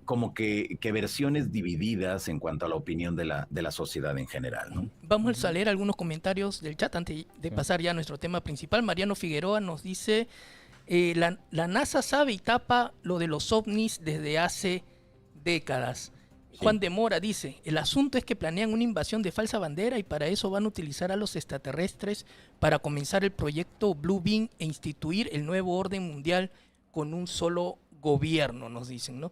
como que versiones divididas en cuanto a la opinión de la sociedad en general, ¿no? Vamos a leer algunos comentarios del chat antes de pasar ya a nuestro tema principal. Mariano Figueroa nos dice, la NASA sabe y tapa lo de los ovnis desde hace décadas. Sí. Juan de Mora dice, el asunto es que planean una invasión de falsa bandera y para eso van a utilizar a los extraterrestres para comenzar el proyecto Blue Beam e instituir el nuevo orden mundial con un solo gobierno, nos dicen, ¿no?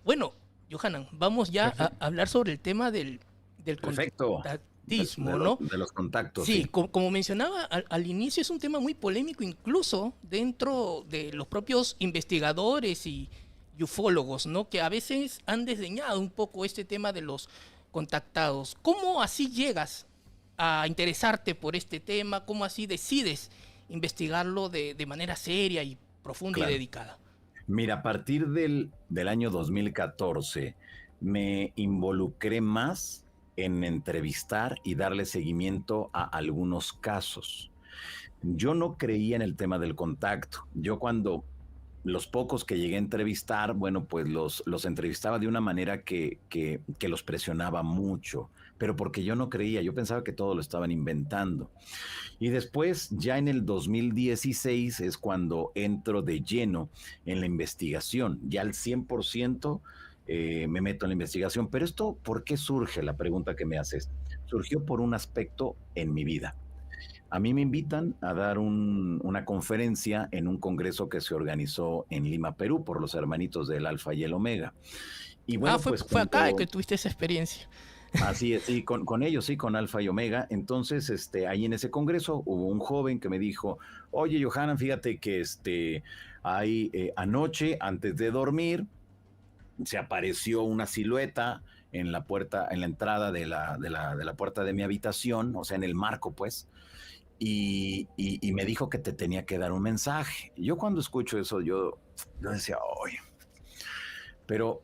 Bueno, Johanna, vamos ya a hablar sobre el tema del contactismo, ¿no? De los contactos. Sí, Sí. como mencionaba al inicio, es un tema muy polémico, incluso dentro de los propios investigadores y ufólogos, ¿no? Que a veces han desdeñado un poco este tema de los contactados. ¿Cómo así llegas a interesarte por este tema? ¿Cómo así decides investigarlo de manera seria y profunda Claro. y dedicada? Mira, a partir del año 2014 me involucré más en entrevistar y darle seguimiento a algunos casos. Yo no creía en el tema del contacto. Yo cuando los pocos que llegué a entrevistar, bueno, pues los entrevistaba de una manera que los presionaba mucho, pero porque yo no creía, yo pensaba que todo lo estaban inventando. Y después, ya en el 2016, es cuando entro de lleno en la investigación, ya al 100% me meto en la investigación. Pero esto, ¿por qué surge? La pregunta que me haces. Surgió por un aspecto en mi vida. A mí me invitan a dar una conferencia en un congreso que se organizó en Lima, Perú, por los hermanitos del Alfa y el Omega. Y Ah, bueno, pues fue acá cuando... que tuviste esa experiencia. Así es, sí, con ellos, sí, con Alfa y Omega. Entonces, ahí en ese congreso hubo un joven que me dijo, oye, Johanan, fíjate que ahí anoche, antes de dormir, se apareció una silueta en la puerta, en la entrada de la puerta de mi habitación, o sea, en el marco, pues, y me dijo que te tenía que dar un mensaje. Yo cuando escucho eso, yo decía, oye, pero,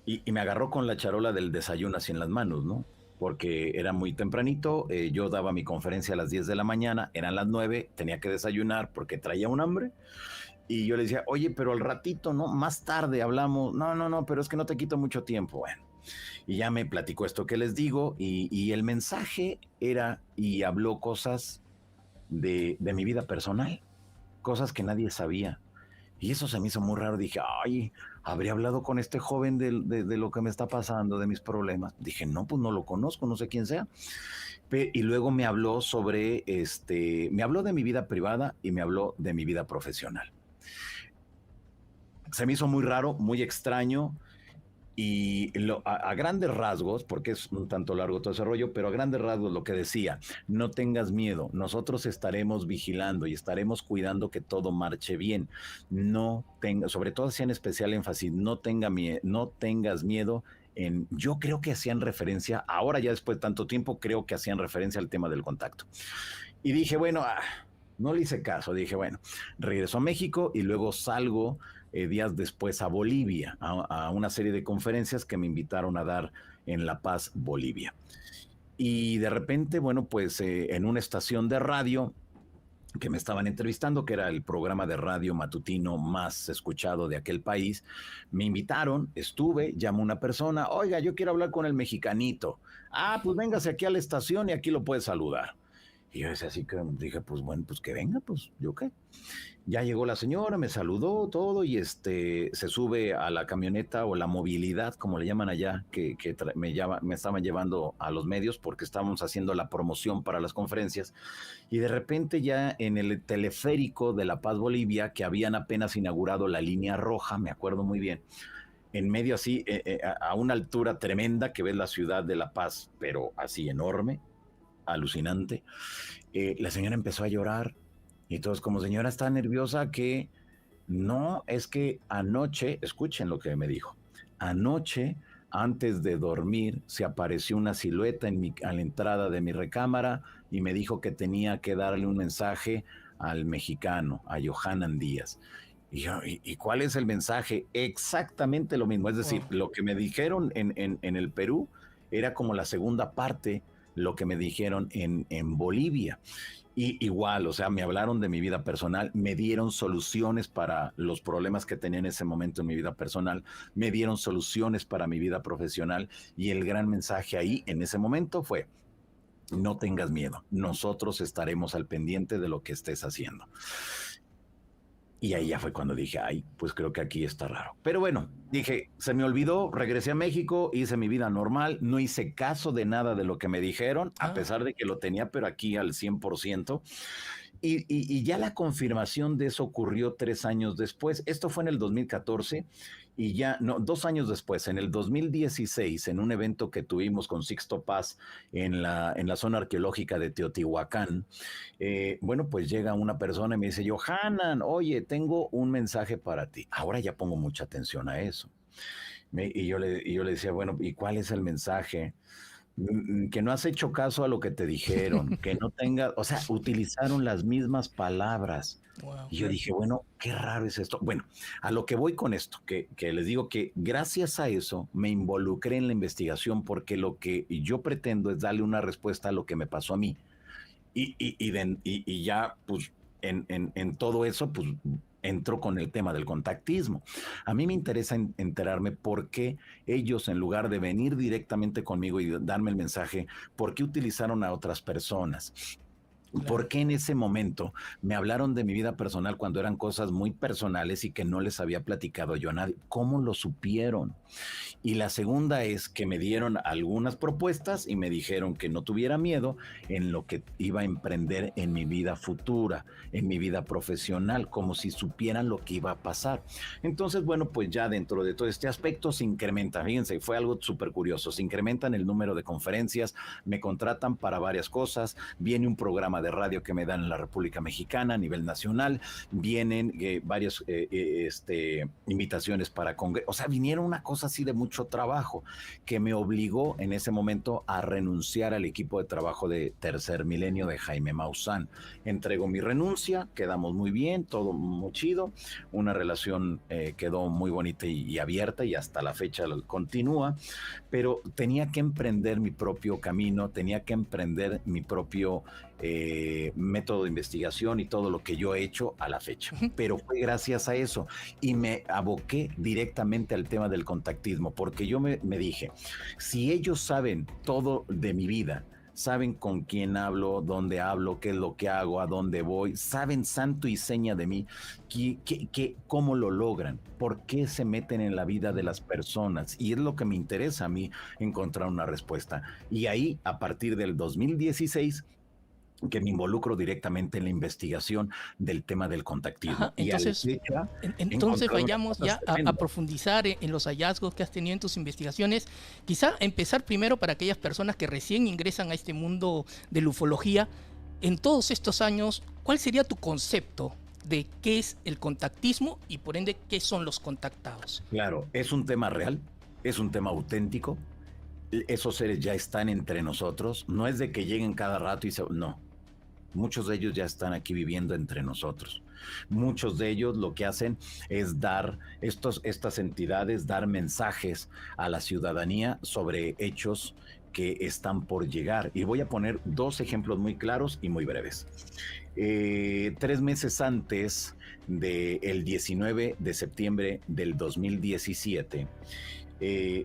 y me agarró con la charola del desayuno así en las manos, ¿no? Porque era muy tempranito, yo daba mi conferencia a las 10 de la mañana, eran las 9, tenía que desayunar porque traía un hambre. Y yo le decía, oye, pero al ratito, ¿no? Más tarde hablamos. No, pero es que no te quito mucho tiempo. Bueno, y ya me platicó esto que les digo, y el mensaje era, y habló cosas de mi vida personal, cosas que nadie sabía. Y eso se me hizo muy raro. Dije, ay, habría hablado con este joven de lo que me está pasando, de mis problemas. Dije, no, pues no lo conozco, no sé quién sea. Y luego me habló sobre, me habló de mi vida privada y me habló de mi vida profesional. Se me hizo muy raro, muy extraño. Y a grandes rasgos, porque es un tanto largo todo ese rollo, pero a grandes rasgos lo que decía, no tengas miedo, nosotros estaremos vigilando y estaremos cuidando que todo marche bien. No tenga, sobre todo hacían especial énfasis, no tengas miedo. Yo creo que hacían referencia, ahora ya después de tanto tiempo, creo que hacían referencia al tema del contacto. Y dije, bueno, no le hice caso, dije, bueno, regreso a México y luego salgo días después a Bolivia, a una serie de conferencias que me invitaron a dar en La Paz, Bolivia. Y de repente, bueno, pues en una estación de radio que me estaban entrevistando, que era el programa de radio matutino más escuchado de aquel país, me invitaron, estuve, llamó una persona, oiga, yo quiero hablar con el mexicanito. Ah, pues véngase aquí a la estación y aquí lo puede saludar. Y yo decía así que dije, pues bueno, pues que venga, pues yo qué. Ya llegó la señora, me saludó todo y se sube a la camioneta o la movilidad, como le llaman allá, que me estaban llevando a los medios porque estábamos haciendo la promoción para las conferencias. Y de repente ya en el teleférico de La Paz, Bolivia, que habían apenas inaugurado la línea roja, me acuerdo muy bien, en medio así, a una altura tremenda que ves la ciudad de La Paz, pero así enorme, alucinante. La señora empezó a llorar y todos como, señora, está nerviosa. Que no, es que anoche, escuchen lo que me dijo, anoche antes de dormir se apareció una silueta a la entrada de mi recámara y me dijo que tenía que darle un mensaje al mexicano, a Johanan Díaz. Y yo, ¿y cuál es el mensaje? Exactamente lo mismo, es decir, lo que me dijeron en el Perú era como la segunda parte lo que me dijeron en Bolivia. Y igual, o sea, me hablaron de mi vida personal, me dieron soluciones para los problemas que tenía en ese momento en mi vida personal, me dieron soluciones para mi vida profesional, y el gran mensaje ahí en ese momento fue, no tengas miedo, nosotros estaremos al pendiente de lo que estés haciendo. Y ahí ya fue cuando dije, ay, pues creo que aquí está raro. Pero bueno, dije, se me olvidó, regresé a México, hice mi vida normal, no hice caso de nada de lo que me dijeron, a pesar de que lo tenía, pero aquí al 100%. Y ya la confirmación de eso ocurrió 3 años después. Esto fue en el 2014 y ya, no, 2 años después, en el 2016, en un evento que tuvimos con Sixto Paz en la zona arqueológica de Teotihuacán, bueno, pues llega una persona y me dice, Johanan, oye, tengo un mensaje para ti. Ahora ya pongo mucha atención a eso. Y yo le decía, bueno, ¿y cuál es el mensaje? Que no has hecho caso a lo que te dijeron, que no tenga, o sea, utilizaron las mismas palabras. Wow. Y yo dije, bueno, qué raro es esto. Bueno, a lo que voy con esto, que les digo que gracias a eso me involucré en la investigación porque lo que yo pretendo es darle una respuesta a lo que me pasó a mí. Y ya, pues, en todo eso, pues, entro con el tema del contactismo. A mí me interesa enterarme por qué ellos, en lugar de venir directamente conmigo y darme el mensaje, por qué utilizaron a otras personas. Claro. ¿Por qué en ese momento me hablaron de mi vida personal cuando eran cosas muy personales y que no les había platicado yo a nadie? ¿Cómo lo supieron? Y la segunda es que me dieron algunas propuestas y me dijeron que no tuviera miedo en lo que iba a emprender en mi vida futura, en mi vida profesional, como si supieran lo que iba a pasar. Entonces, bueno, pues ya dentro de todo este aspecto se incrementa, fíjense, fue algo súper curioso, se incrementan el número de conferencias, me contratan para varias cosas, viene un programa de radio que me dan en la República Mexicana a nivel nacional, vienen varias invitaciones para congresos, o sea, vinieron una cosa así de mucho trabajo que me obligó en ese momento a renunciar al equipo de trabajo de Tercer Milenio de Jaime Maussan. Entrego mi renuncia, quedamos muy bien, todo muy chido, una relación quedó muy bonita y abierta y hasta la fecha continúa, pero tenía que emprender mi propio camino, tenía que emprender mi propio método de investigación y todo lo que yo he hecho a la fecha. Pero fue gracias a eso y me aboqué directamente al tema del contactismo, porque yo me dije, si ellos saben todo de mi vida, saben con quién hablo, dónde hablo, qué es lo que hago, a dónde voy, saben santo y seña de mí, cómo lo logran, por qué se meten en la vida de las personas, y es lo que me interesa a mí encontrar una respuesta. Y ahí, a partir del 2016, que me involucro directamente en la investigación del tema del contactismo. Ajá, entonces vayamos ya a profundizar en los hallazgos que has tenido en tus investigaciones. Quizá empezar primero para aquellas personas que recién ingresan a este mundo de la ufología. En todos estos años, ¿cuál sería tu concepto de qué es el contactismo y por ende qué son los contactados? Claro, es un tema real, es un tema auténtico. Esos seres ya están entre nosotros. No es de que lleguen cada rato y no. Muchos de ellos ya están aquí viviendo entre nosotros. Muchos de ellos lo que hacen es dar, estas entidades, dar mensajes a la ciudadanía sobre hechos que están por llegar. Y voy a poner 2 ejemplos muy claros y muy breves. 3 meses antes del 19 de septiembre del 2017,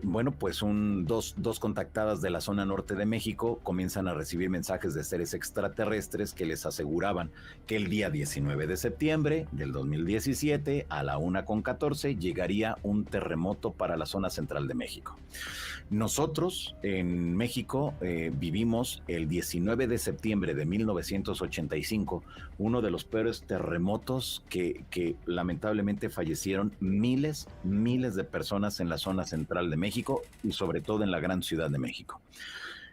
bueno, pues dos contactadas de la zona norte de México comienzan a recibir mensajes de seres extraterrestres que les aseguraban que el día 19 de septiembre del 2017 a la 1:14 llegaría un terremoto para la zona central de México. Nosotros en México vivimos el 19 de septiembre de 1985 uno de los peores terremotos que lamentablemente fallecieron miles de personas en la zona central de México y sobre todo en la gran Ciudad de México.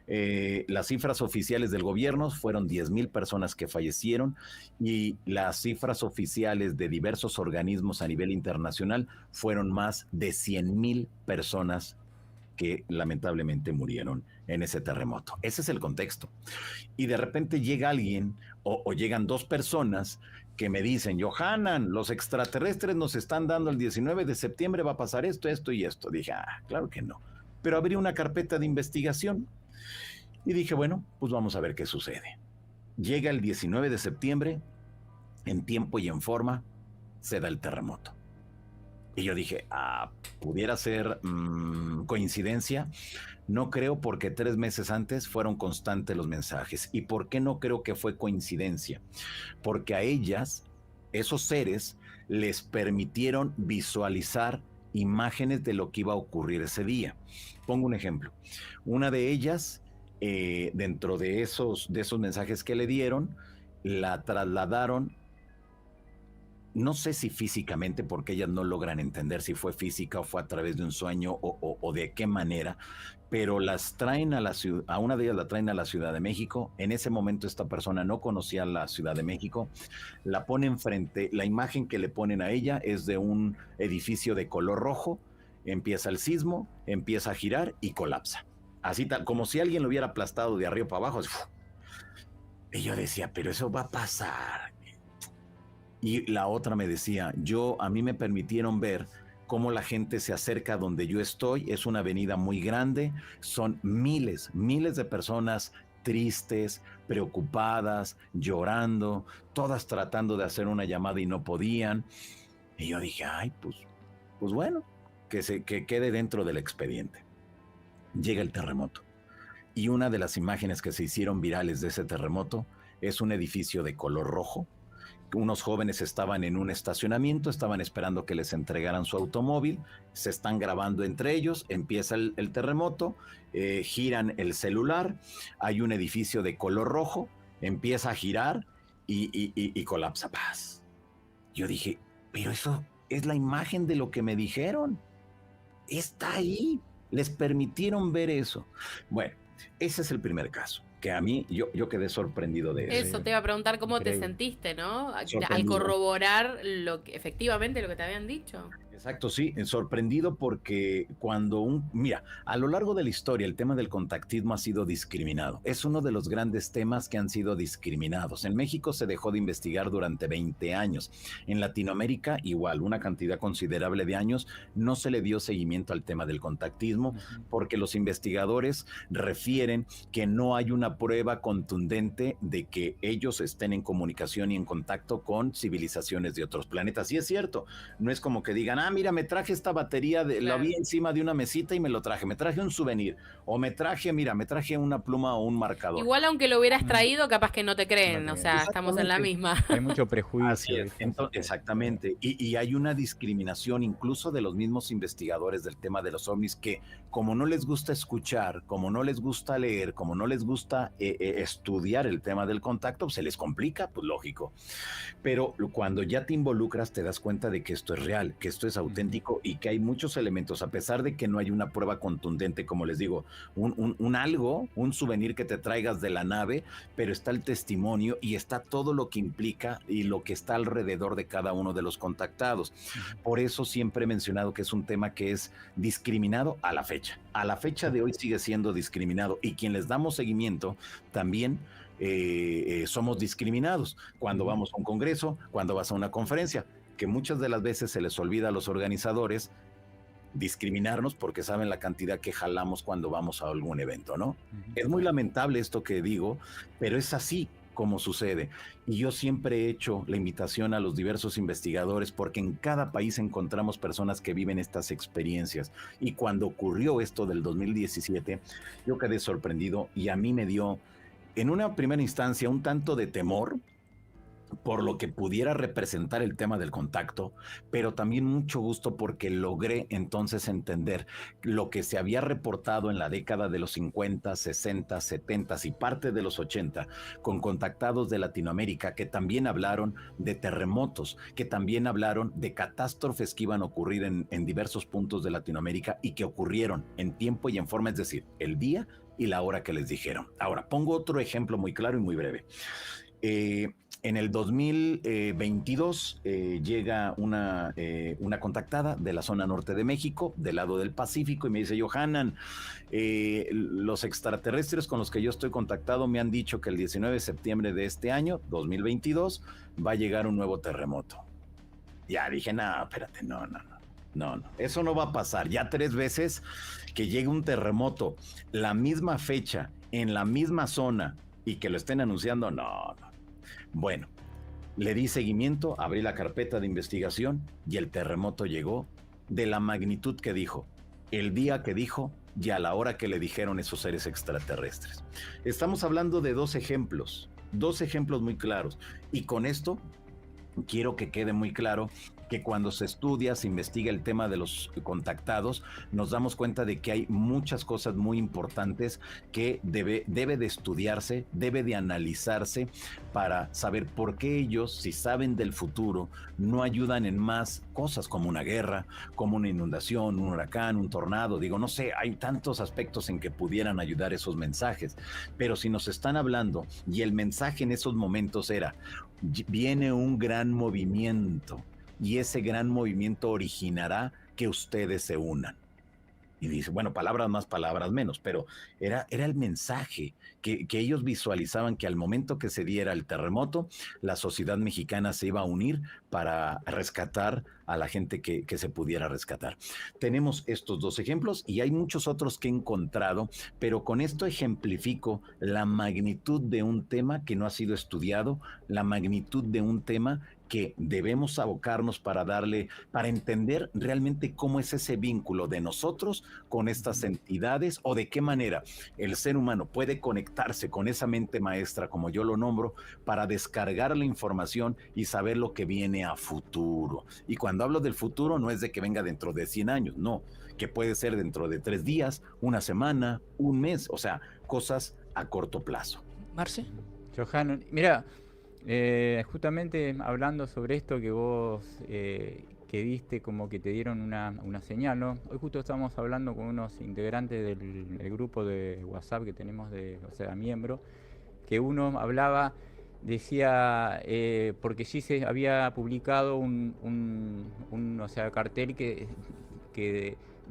Las cifras oficiales del gobierno fueron 10,000 personas que fallecieron y las cifras oficiales de diversos organismos a nivel internacional fueron más de 100,000 personas que lamentablemente murieron en ese terremoto. Ese es el contexto. Y de repente llega alguien o llegan 2 personas que me dicen, Johanan, los extraterrestres nos están dando el 19 de septiembre, va a pasar esto, esto y esto. Dije, claro que no. Pero abrí una carpeta de investigación y dije, bueno, pues vamos a ver qué sucede. Llega el 19 de septiembre, en tiempo y en forma, se da el terremoto. Y yo dije, pudiera ser coincidencia. No creo, porque 3 meses antes fueron constantes los mensajes. ¿Y por qué no creo que fue coincidencia? Porque a ellas, esos seres, les permitieron visualizar imágenes de lo que iba a ocurrir ese día. Pongo un ejemplo. Una de ellas, dentro de esos mensajes que le dieron, la trasladaron, no sé si físicamente, porque ellas no logran entender si fue física o fue a través de un sueño o de qué manera, pero las traen a la ciudad, a una de ellas la traen a la Ciudad de México. En ese momento esta persona no conocía la Ciudad de México, la ponen frente, la imagen que le ponen a ella es de un edificio de color rojo, empieza el sismo, empieza a girar y colapsa. Así tal, como si alguien lo hubiera aplastado de arriba para abajo. Así, y yo decía, pero eso va a pasar. Y la otra me decía, a mí me permitieron ver cómo la gente se acerca donde yo estoy. Es una avenida muy grande, son miles de personas tristes, preocupadas, llorando, todas tratando de hacer una llamada y no podían. Y yo dije, ay, pues bueno, que quede dentro del expediente. Llega el terremoto. Y una de las imágenes que se hicieron virales de ese terremoto es un edificio de color rojo. Unos jóvenes estaban en un estacionamiento, estaban esperando que les entregaran su automóvil, se están grabando entre ellos, empieza el terremoto, giran el celular, hay un edificio de color rojo, empieza a girar y colapsa. Paz. Yo dije, pero eso es la imagen de lo que me dijeron, está ahí, les permitieron ver eso. Bueno, ese es el primer caso, que a mí, yo quedé sorprendido de eso. Eso te iba a preguntar cómo te sentiste, ¿no? Al corroborar efectivamente lo que te habían dicho. Exacto, sí, sorprendido porque mira, a lo largo de la historia el tema del contactismo ha sido discriminado. Es uno de los grandes temas que han sido discriminados. En México se dejó de investigar durante 20 años. En Latinoamérica, igual, una cantidad considerable de años, no se le dio seguimiento al tema del contactismo porque los investigadores refieren que no hay una prueba contundente de que ellos estén en comunicación y en contacto con civilizaciones de otros planetas. Y es cierto, no es como que digan, mira, me traje esta batería, la vi encima de una mesita y me lo traje. Me traje un souvenir. O me traje una pluma o un marcador. Igual aunque lo hubieras traído, capaz que no te creen. O sea, estamos en la misma. Hay mucho prejuicio. Así es. Entonces, exactamente. Y hay una discriminación incluso de los mismos investigadores del tema de los ovnis que, como no les gusta escuchar, como no les gusta leer, como no les gusta estudiar el tema del contacto, pues se les complica, pues lógico. Pero cuando ya te involucras, te das cuenta de que esto es real, que esto es auténtico y que hay muchos elementos, a pesar de que no hay una prueba contundente, como les digo, un souvenir que te traigas de la nave, pero está el testimonio y está todo lo que implica y lo que está alrededor de cada uno de los contactados. Por eso siempre he mencionado que es un tema que es discriminado a la fecha. A la fecha de hoy sigue siendo discriminado y quien les damos seguimiento también somos discriminados cuando vamos a un congreso, cuando vas a una conferencia, que muchas de las veces se les olvida a los organizadores discriminarnos porque saben la cantidad que jalamos cuando vamos a algún evento, ¿no? Es muy lamentable esto que digo, pero es así como sucede. Y yo siempre he hecho la invitación a los diversos investigadores porque en cada país encontramos personas que viven estas experiencias. Y cuando ocurrió esto del 2017, yo quedé sorprendido y a mí me dio, en una primera instancia, un tanto de temor por lo que pudiera representar el tema del contacto, pero también mucho gusto porque logré entonces entender lo que se había reportado en la década de los 50, 60, 70 y parte de los 80 con contactados de Latinoamérica que también hablaron de terremotos, que también hablaron de catástrofes que iban a ocurrir en diversos puntos de Latinoamérica y que ocurrieron en tiempo y en forma, es decir, el día y la hora que les dijeron. Ahora, pongo otro ejemplo muy claro y muy breve. En el 2022 llega una contactada de la zona norte de México, del lado del Pacífico, y me dice, Johanan, los extraterrestres con los que yo estoy contactado me han dicho que el 19 de septiembre de este año, 2022, va a llegar un nuevo terremoto. Ya dije, no, espérate, no, eso no va a pasar. Ya 3 veces que llegue un terremoto, la misma fecha, en la misma zona, y que lo estén anunciando, no. Bueno, le di seguimiento, abrí la carpeta de investigación y el terremoto llegó de la magnitud que dijo, el día que dijo y a la hora que le dijeron esos seres extraterrestres. Estamos hablando de 2 ejemplos muy claros. Y con esto quiero que quede muy claro que cuando se estudia, se investiga el tema de los contactados, nos damos cuenta de que hay muchas cosas muy importantes que debe de estudiarse, debe de analizarse para saber por qué ellos, si saben del futuro, no ayudan en más cosas como una guerra, como una inundación, un huracán, un tornado. Digo, no sé, hay tantos aspectos en que pudieran ayudar esos mensajes, pero si nos están hablando y el mensaje en esos momentos era, viene un gran movimiento y ese gran movimiento originará que ustedes se unan. Y dice, bueno, palabras más, palabras menos, pero era el mensaje que ellos visualizaban, que al momento que se diera el terremoto, la sociedad mexicana se iba a unir para rescatar a la gente que se pudiera rescatar. Tenemos estos dos ejemplos y hay muchos otros que he encontrado, pero con esto ejemplifico la magnitud de un tema que no ha sido estudiado, la magnitud de un tema que debemos abocarnos para entender realmente cómo es ese vínculo de nosotros con estas entidades, o de qué manera el ser humano puede conectarse con esa mente maestra, como yo lo nombro, para descargar la información y saber lo que viene a futuro. Y cuando hablo del futuro, no es de que venga dentro de 100 años, no, que puede ser dentro de 3 días, una semana, un mes, o sea, cosas a corto plazo. Marce. Johan, mira, justamente hablando sobre esto que vos que diste, como que te dieron una señal, ¿no? Hoy justo estábamos hablando con unos integrantes del grupo de WhatsApp que tenemos, o sea, miembro, que uno hablaba, decía, porque sí se había publicado o sea, cartel que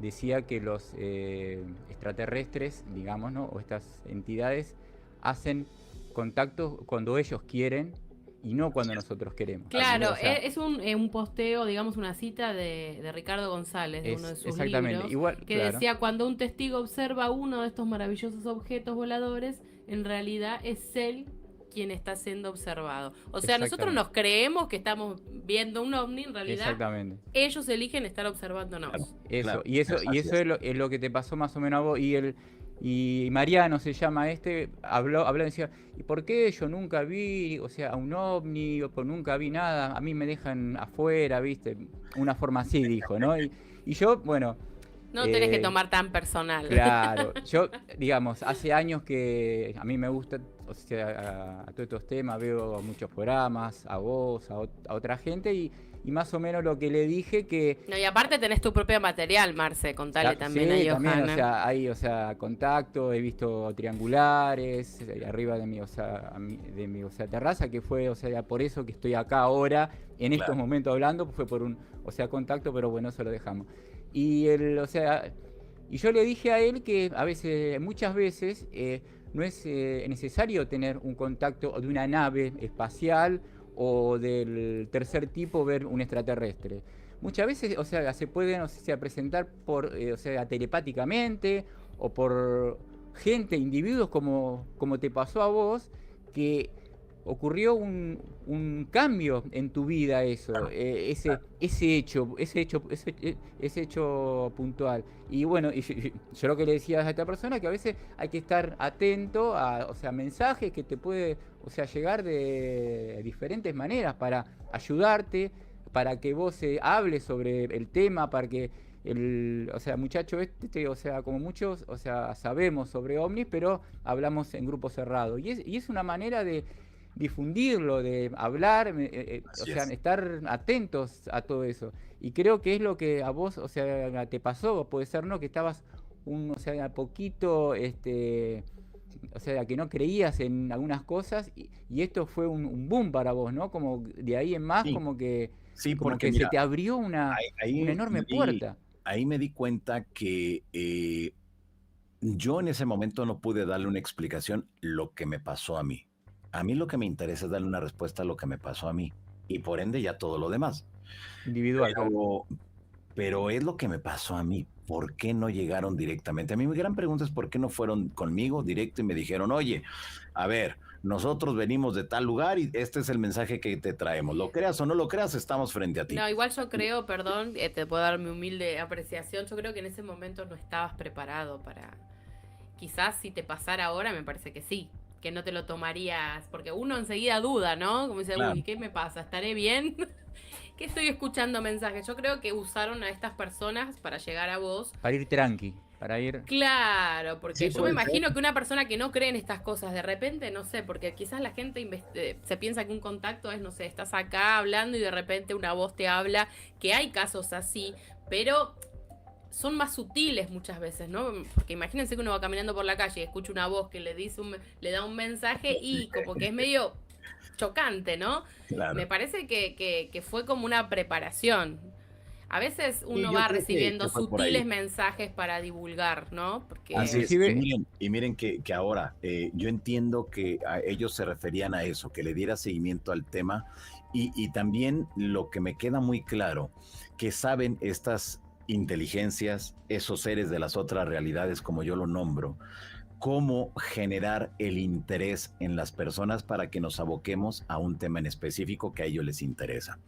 decía que los extraterrestres, digamos, ¿no? O estas entidades hacen contactos cuando ellos quieren y no cuando nosotros queremos. Claro, o sea, es un posteo, digamos, una cita de Ricardo González, de uno de sus libros, igual, que claro, decía, cuando un testigo observa uno de estos maravillosos objetos voladores, en realidad es él quien está siendo observado. O sea, nosotros nos creemos que estamos viendo un ovni, en realidad ellos eligen estar observándonos. Claro, eso, y eso es lo que te pasó más o menos a vos. Y Mariano se llama habló y decía, ¿y por qué yo nunca vi, o sea, a un ovni, o nunca vi nada? A mí me dejan afuera, ¿viste? Una forma así, dijo, ¿no? Y yo, bueno... No tenés que tomar tan personal. Claro, yo, digamos, hace años que a mí me gusta, o sea, a todos estos temas, veo muchos programas, a vos, a otra gente, y más o menos lo que le dije que... No, y aparte tenés tu propio material, Marce, contale también a Johanna. También, o sea, hay, o sea, contacto, he visto triangulares arriba de mi, o sea, terraza, que fue, o sea, por eso que estoy acá ahora, en estos momentos hablando, fue por un, o sea, contacto, pero bueno, eso lo dejamos. Y yo le dije a él que muchas veces no es necesario tener un contacto de una nave espacial o del tercer tipo, ver un extraterrestre. Muchas veces, o sea, se pueden, o sea, presentar o sea, telepáticamente, o por gente, individuos como te pasó a vos, que ocurrió un cambio en tu vida, ese hecho puntual. Y bueno, yo lo que le decía a esta persona, que a veces hay que estar atento a, o sea, mensajes que te puede, o sea, llegar de diferentes maneras para ayudarte, para que vos hables sobre el tema, para que o sea, muchacho o sea, como muchos, o sea, sabemos sobre ovnis, pero hablamos en grupo cerrado. Y es una manera de difundirlo, de hablar, o sea, estar atentos a todo eso. Y creo que es lo que a vos, o sea, te pasó, puede ser, ¿no? Que estabas o sea, poquito, o sea, que no creías en algunas cosas, y esto fue un boom para vos, ¿no? Como de ahí en más, como que mira, se te abrió una enorme puerta. Ahí me di cuenta que yo en ese momento no pude darle una explicación lo que me pasó a mí. A mí lo que me interesa es darle una respuesta a lo que me pasó a mí, y por ende ya todo lo demás. Individual. Pero es lo que me pasó a mí. ¿Por qué no llegaron directamente? A mí mi gran pregunta es por qué no fueron conmigo directo y me dijeron, oye, a ver, nosotros venimos de tal lugar y este es el mensaje que te traemos. Lo creas o no lo creas, estamos frente a ti. No, igual yo creo, perdón, te puedo dar mi humilde apreciación, yo creo que en ese momento no estabas preparado para... Quizás si te pasara ahora, me parece que sí, que no te lo tomarías, porque uno enseguida duda, ¿no? Como dice, claro, uy, ¿qué me pasa? ¿Estaré bien? ¿Qué estoy escuchando mensajes? Yo creo que usaron a estas personas para llegar a vos. Para ir tranqui, para ir... Claro, porque Sí, yo me puede ser. imagino que una persona que no cree en estas cosas, de repente, no sé, porque quizás la gente se piensa que un contacto es, no sé, estás acá hablando y de repente una voz te habla, que hay casos así, pero son más sutiles muchas veces, ¿no? Porque imagínense que uno va caminando por la calle y escucha una voz que le da un mensaje y como que es medio chocante, ¿no? Claro. Me parece que fue como una preparación. A veces uno yo va creo recibiendo que fue por ahí. sutiles mensajes para divulgar, ¿no? Porque Así es. Inclusive- Y miren que ahora yo entiendo que ellos se referían a eso, que le diera seguimiento al tema y también lo que me queda muy claro, que saben estas inteligencias, esos seres de las otras realidades, como yo lo nombro, cómo generar el interés en las personas para que nos aboquemos a un tema en específico que a ellos les interesa.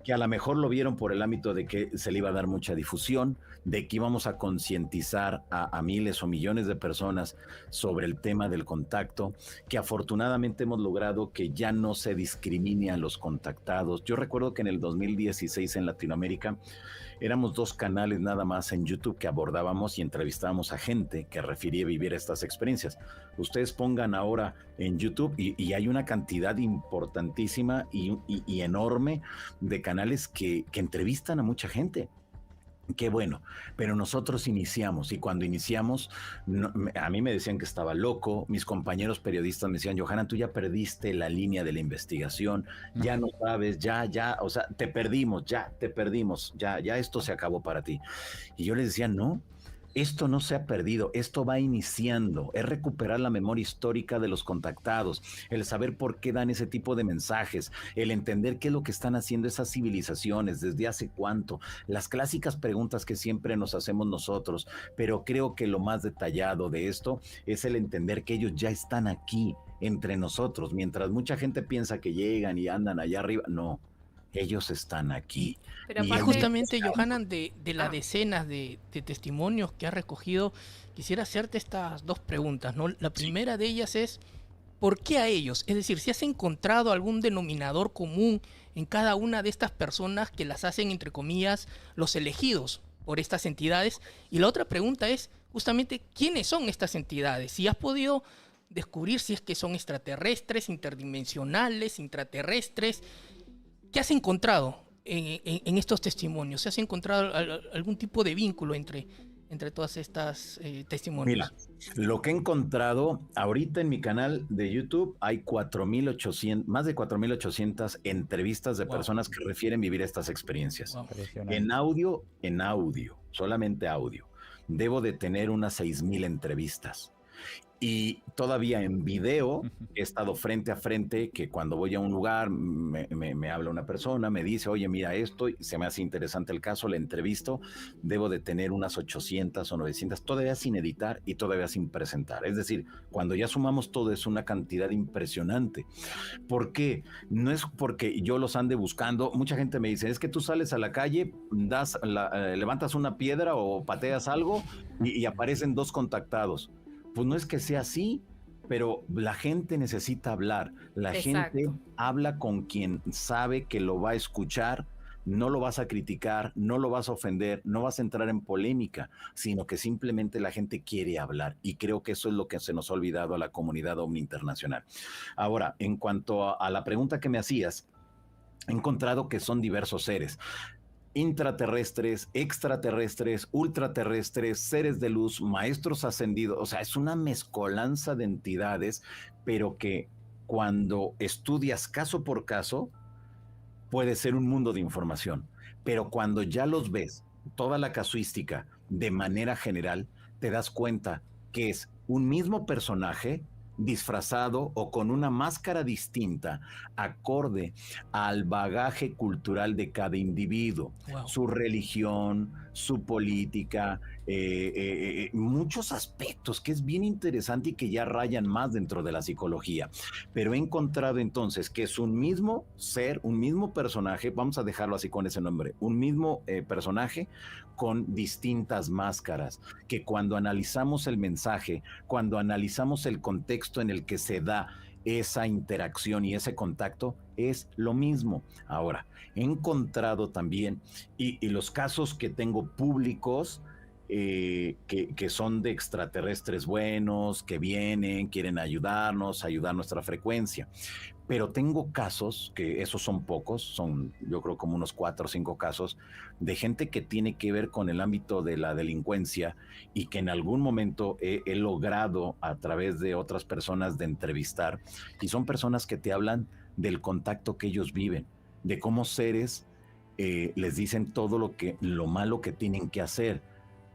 Que a lo mejor lo vieron por el ámbito de que se le iba a dar mucha difusión, de que íbamos a concientizar a miles o millones de personas sobre el tema del contacto, que afortunadamente hemos logrado que ya no se discrimine a los contactados. Yo recuerdo que en el 2016 en Latinoamérica éramos 2 canales nada más en YouTube que abordábamos y entrevistábamos a gente que refería vivir estas experiencias. Ustedes pongan ahora en YouTube y hay una cantidad importantísima y enorme de canales que entrevistan a mucha gente. Qué bueno, pero nosotros iniciamos y cuando iniciamos a mí me decían que estaba loco, mis compañeros periodistas me decían, Johanna, tú ya perdiste la línea de la investigación, ya no sabes, ya, o sea, te perdimos, ya esto se acabó para ti. Y yo les decía, no, esto no se ha perdido, esto va iniciando, es recuperar la memoria histórica de los contactados, el saber por qué dan ese tipo de mensajes, el entender qué es lo que están haciendo esas civilizaciones, desde hace cuánto, las clásicas preguntas que siempre nos hacemos nosotros, pero creo que lo más detallado de esto es el entender que ellos ya están aquí entre nosotros, mientras mucha gente piensa que llegan y andan allá arriba, no. Ellos están aquí. Pero Y aparte- justamente, Johanan, de las decenas de testimonios que has recogido, quisiera hacerte estas 2 preguntas, ¿no? La primera de ellas es, ¿por qué a ellos? Es decir, si has encontrado algún denominador común en cada una de estas personas que las hacen, entre comillas, los elegidos por estas entidades. Y la otra pregunta es, justamente, ¿quiénes son estas entidades? Si has podido descubrir si es que son extraterrestres, interdimensionales, intraterrestres. ¿Qué has encontrado en estos testimonios? ¿Has encontrado algún tipo de vínculo entre todas estas testimonios? Mira, lo que he encontrado ahorita en mi canal de YouTube hay 4,800, más de 4,800 entrevistas de personas que refieren vivir estas experiencias. Wow. En audio, solamente audio. Debo de tener unas 6,000 entrevistas. Y todavía en video he estado frente a frente, que cuando voy a un lugar me habla una persona, me dice, oye, mira esto, y se me hace interesante el caso, le entrevisto, debo de tener unas 800 o 900, todavía sin editar y todavía sin presentar. Es decir, cuando ya sumamos todo es una cantidad impresionante. ¿Por qué? No es porque yo los ande buscando. Mucha gente me dice, es que tú sales a la calle, levantas una piedra o pateas algo y aparecen 2 contactados. Pues no es que sea así, pero la gente necesita hablar. La Exacto. gente habla con quien sabe que lo va a escuchar, no lo vas a criticar, no lo vas a ofender, no vas a entrar en polémica, sino que simplemente la gente quiere hablar. Y creo que eso es lo que se nos ha olvidado a la comunidad ovni internacional. Ahora, en cuanto a la pregunta que me hacías, he encontrado que son diversos seres. Intraterrestres, extraterrestres, ultraterrestres, seres de luz, maestros ascendidos, o sea, es una mezcolanza de entidades, pero que cuando estudias caso por caso, puede ser un mundo de información, pero cuando ya los ves, toda la casuística de manera general, te das cuenta que es un mismo personaje disfrazado o con una máscara distinta, acorde al bagaje cultural de cada individuo, Wow. su religión, su política, muchos aspectos que es bien interesante y que ya rayan más dentro de la psicología. Pero he encontrado entonces que es un mismo ser, un mismo personaje, vamos a dejarlo así con ese nombre, un mismo personaje con distintas máscaras, que cuando analizamos el mensaje, cuando analizamos el contexto en el que se da esa interacción y ese contacto es lo mismo. Ahora, he encontrado también, y los casos que tengo públicos, que son de extraterrestres buenos, que vienen, quieren ayudarnos, ayudar nuestra frecuencia. Pero tengo casos, que esos son pocos, son yo creo como unos 4 o 5 casos, de gente que tiene que ver con el ámbito de la delincuencia y que en algún momento he logrado a través de otras personas de entrevistar, y son personas que te hablan del contacto que ellos viven, de cómo seres les dicen todo lo malo que tienen que hacer,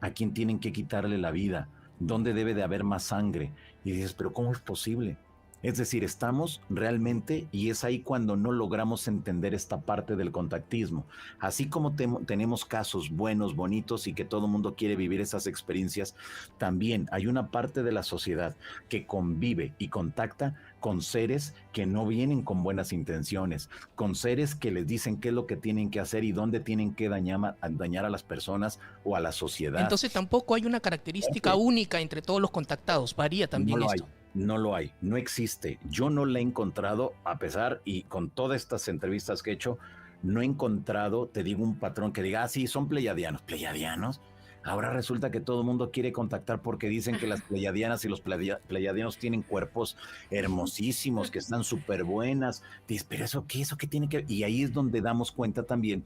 a quién tienen que quitarle la vida, dónde debe de haber más sangre. Y dices, pero ¿cómo es posible? Es decir, estamos realmente, y es ahí cuando no logramos entender esta parte del contactismo. Así como tenemos casos buenos, bonitos, y que todo el mundo quiere vivir esas experiencias, también hay una parte de la sociedad que convive y contacta con seres que no vienen con buenas intenciones, con seres que les dicen qué es lo que tienen que hacer y dónde tienen que dañar a las personas o a la sociedad. Entonces tampoco hay una característica única entre todos los contactados, varía también esto. No lo hay, no existe. Yo no la he encontrado, a pesar, y con todas estas entrevistas que he hecho, no he encontrado, te digo, un patrón que diga, sí, son pleyadianos. ¿Pleyadianos? Ahora resulta que todo el mundo quiere contactar porque dicen que las pleyadianas y los pleyadianos tienen cuerpos hermosísimos, que están súper buenas. Dices, pero ¿eso qué? ¿Eso qué tiene que ver? Y ahí es donde damos cuenta también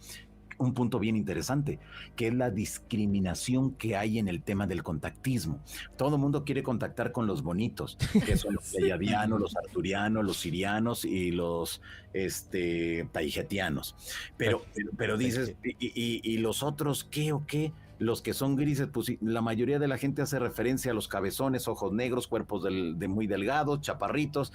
un punto bien interesante, que es la discriminación que hay en el tema del contactismo. Todo el mundo quiere contactar con los bonitos, que son los pleyadianos, los arturianos, los sirianos y los taijetianos. Pero dices, ¿y los otros qué o qué? Los que son grises, pues la mayoría de la gente hace referencia a los cabezones, ojos negros, cuerpos de muy delgados, chaparritos.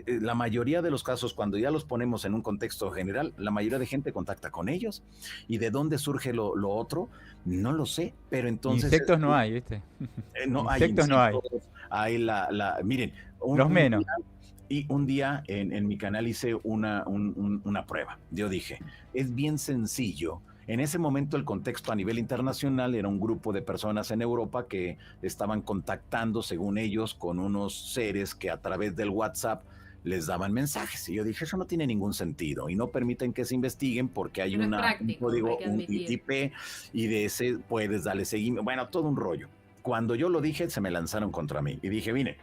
La mayoría de los casos, cuando ya los ponemos en un contexto general, la mayoría de gente contacta con ellos. ¿Y de dónde surge lo otro? No lo sé, pero entonces... Insectos no hay, ¿viste? No insectos hay. No hay. Hay miren, los menos. Un día en mi canal hice una prueba. Yo dije, es bien sencillo. En ese momento el contexto a nivel internacional era un grupo de personas en Europa que estaban contactando, según ellos, con unos seres que a través del WhatsApp les daban mensajes. Y yo dije, eso no tiene ningún sentido y no permiten que se investiguen porque hay un código, un IP, y de ese puedes darle seguimiento. Bueno, todo un rollo. Cuando yo lo dije, se me lanzaron contra mí y dije, mire,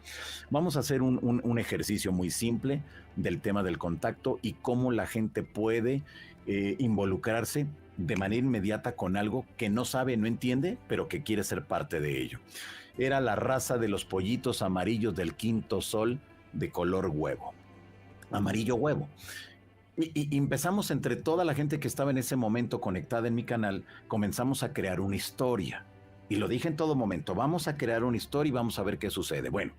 vamos a hacer un ejercicio muy simple del tema del contacto y cómo la gente puede involucrarse de manera inmediata con algo que no sabe, no entiende, pero que quiere ser parte de ello. Era la raza de los pollitos amarillos del quinto sol de color huevo, amarillo huevo. Y empezamos, entre toda la gente que estaba en ese momento conectada en mi canal, comenzamos a crear una historia. Y lo dije en todo momento, vamos a crear una historia y vamos a ver qué sucede. Bueno,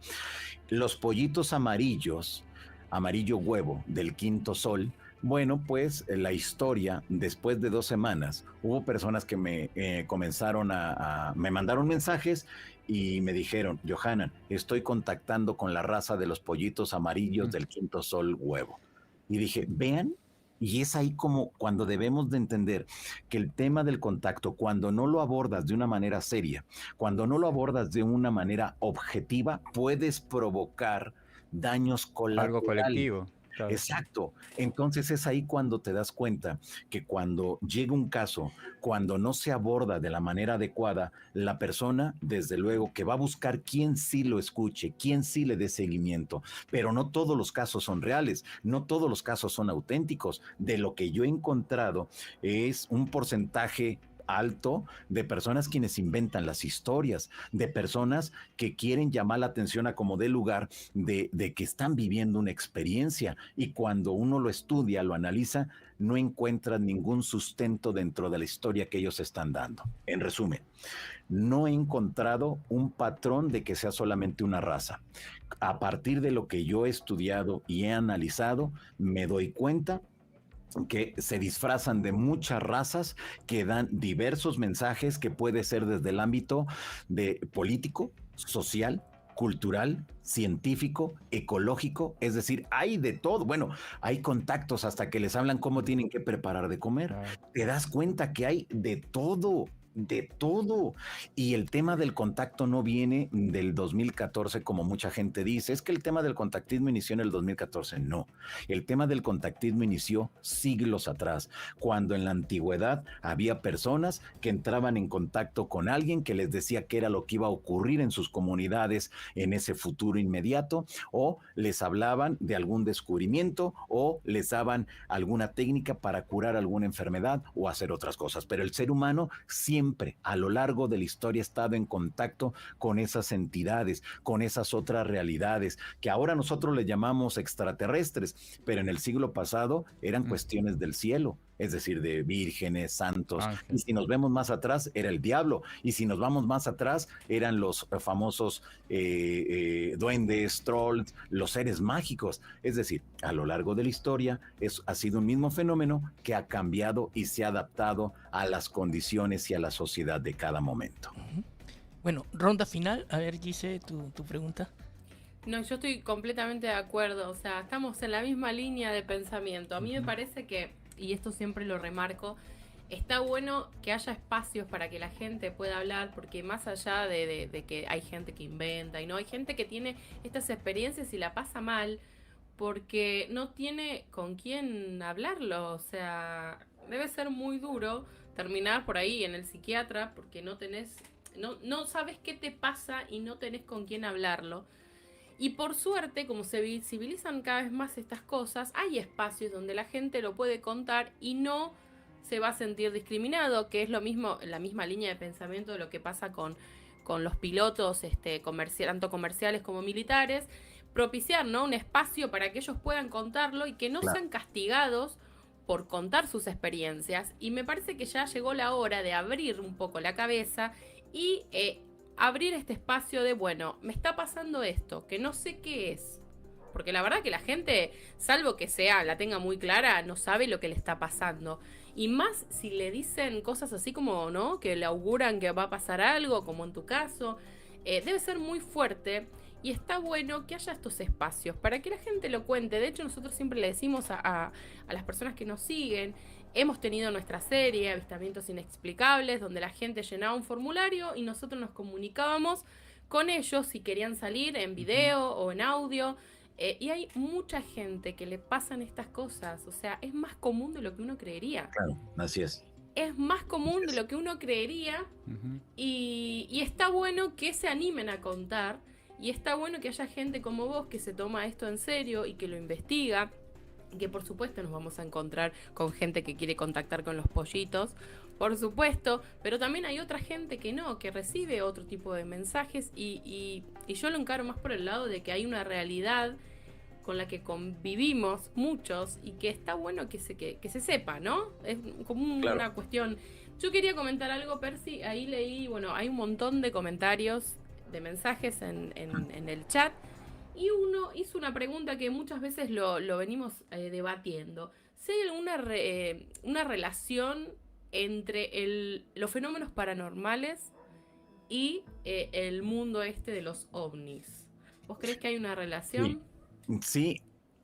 los pollitos amarillos, amarillo huevo del quinto sol. Bueno, pues la historia, después de 2 semanas, hubo personas que me comenzaron me mandaron mensajes y me dijeron, Johanan, estoy contactando con la raza de los pollitos amarillos del quinto sol huevo. Y dije, vean, y es ahí como cuando debemos de entender que el tema del contacto, cuando no lo abordas de una manera seria, cuando no lo abordas de una manera objetiva, puedes provocar daños colaterales. Algo colectivo. Claro. Exacto. Entonces es ahí cuando te das cuenta que cuando llega un caso, cuando no se aborda de la manera adecuada, la persona, desde luego, que va a buscar quién sí lo escuche, quién sí le dé seguimiento, pero no todos los casos son reales, no todos los casos son auténticos. De lo que yo he encontrado es un porcentaje alto de personas quienes inventan las historias, de personas que quieren llamar la atención a como dé lugar de que están viviendo una experiencia, y cuando uno lo estudia, lo analiza, no encuentra ningún sustento dentro de la historia que ellos están dando. En resumen, no he encontrado un patrón de que sea solamente una raza. A partir de lo que yo he estudiado y he analizado, me doy cuenta que se disfrazan de muchas razas que dan diversos mensajes, que puede ser desde el ámbito de político, social, cultural, científico, ecológico, es decir, hay de todo. Bueno, hay contactos hasta que les hablan cómo tienen que preparar de comer. Te das cuenta que hay de todo. de todo. Y el tema del contacto no viene del 2014, como mucha gente dice. Es que el tema del contactismo inició en el 2014. No, el tema del contactismo inició siglos atrás, cuando en la antigüedad había personas que entraban en contacto con alguien que les decía qué era lo que iba a ocurrir en sus comunidades en ese futuro inmediato, o les hablaban de algún descubrimiento, o les daban alguna técnica para curar alguna enfermedad o hacer otras cosas. Pero el ser humano siempre a lo largo de la historia ha estado en contacto con esas entidades, con esas otras realidades que ahora nosotros le llamamos extraterrestres, pero en el siglo pasado eran cuestiones del cielo, es decir, de vírgenes, santos. Y si nos vemos más atrás, era el diablo. Y si nos vamos más atrás, eran los famosos duendes, trolls, los seres mágicos. Es decir, a lo largo de la historia ha sido un mismo fenómeno que ha cambiado y se ha adaptado a las condiciones y a la sociedad de cada momento. Bueno, ronda final. A ver, Gise, tu pregunta. No, yo estoy completamente de acuerdo. O sea, estamos en la misma línea de pensamiento. A mí me parece que, y esto siempre lo remarco, está bueno que haya espacios para que la gente pueda hablar, porque más allá de que hay gente que inventa y no, hay gente que tiene estas experiencias y la pasa mal porque no tiene con quién hablarlo. O sea, debe ser muy duro terminar por ahí en el psiquiatra porque no sabes qué te pasa y no tenés con quién hablarlo. Y por suerte, como se visibilizan cada vez más estas cosas, hay espacios donde la gente lo puede contar y no se va a sentir discriminado, que es lo mismo, la misma línea de pensamiento de lo que pasa con los pilotos tanto comerciales como militares. Propiciar, ¿no?, un espacio para que ellos puedan contarlo y que no sean castigados por contar sus experiencias. Y me parece que ya llegó la hora de abrir un poco la cabeza y abrir este espacio de, bueno, me está pasando esto, que no sé qué es. Porque la verdad que la gente, salvo que la tenga muy clara, no sabe lo que le está pasando. Y más si le dicen cosas así como, ¿no?, que le auguran que va a pasar algo, como en tu caso. Debe ser muy fuerte. Y está bueno que haya estos espacios para que la gente lo cuente. De hecho, nosotros siempre le decimos a las personas que nos siguen, hemos tenido nuestra serie, Avistamientos Inexplicables, donde la gente llenaba un formulario y nosotros nos comunicábamos con ellos si querían salir en video o en audio. Y hay mucha gente que le pasan estas cosas. O sea, es más común de lo que uno creería. Claro, así es. Es más común de lo que uno creería. Y está bueno que se animen a contar. Y está bueno que haya gente como vos que se toma esto en serio y que lo investiga. Que por supuesto nos vamos a encontrar con gente que quiere contactar con los pollitos, por supuesto, pero también hay otra gente que no, que recibe otro tipo de mensajes y yo lo encaro más por el lado de que hay una realidad con la que convivimos muchos y que está bueno que se sepa, ¿no? Es como una cuestión. Yo quería comentar algo, Percy, ahí leí, bueno, hay un montón de comentarios, de mensajes en el chat. Y uno hizo una pregunta que muchas veces lo venimos debatiendo. Si hay alguna una relación entre los fenómenos paranormales y el mundo de los ovnis. ¿Vos creés que hay una relación? Sí,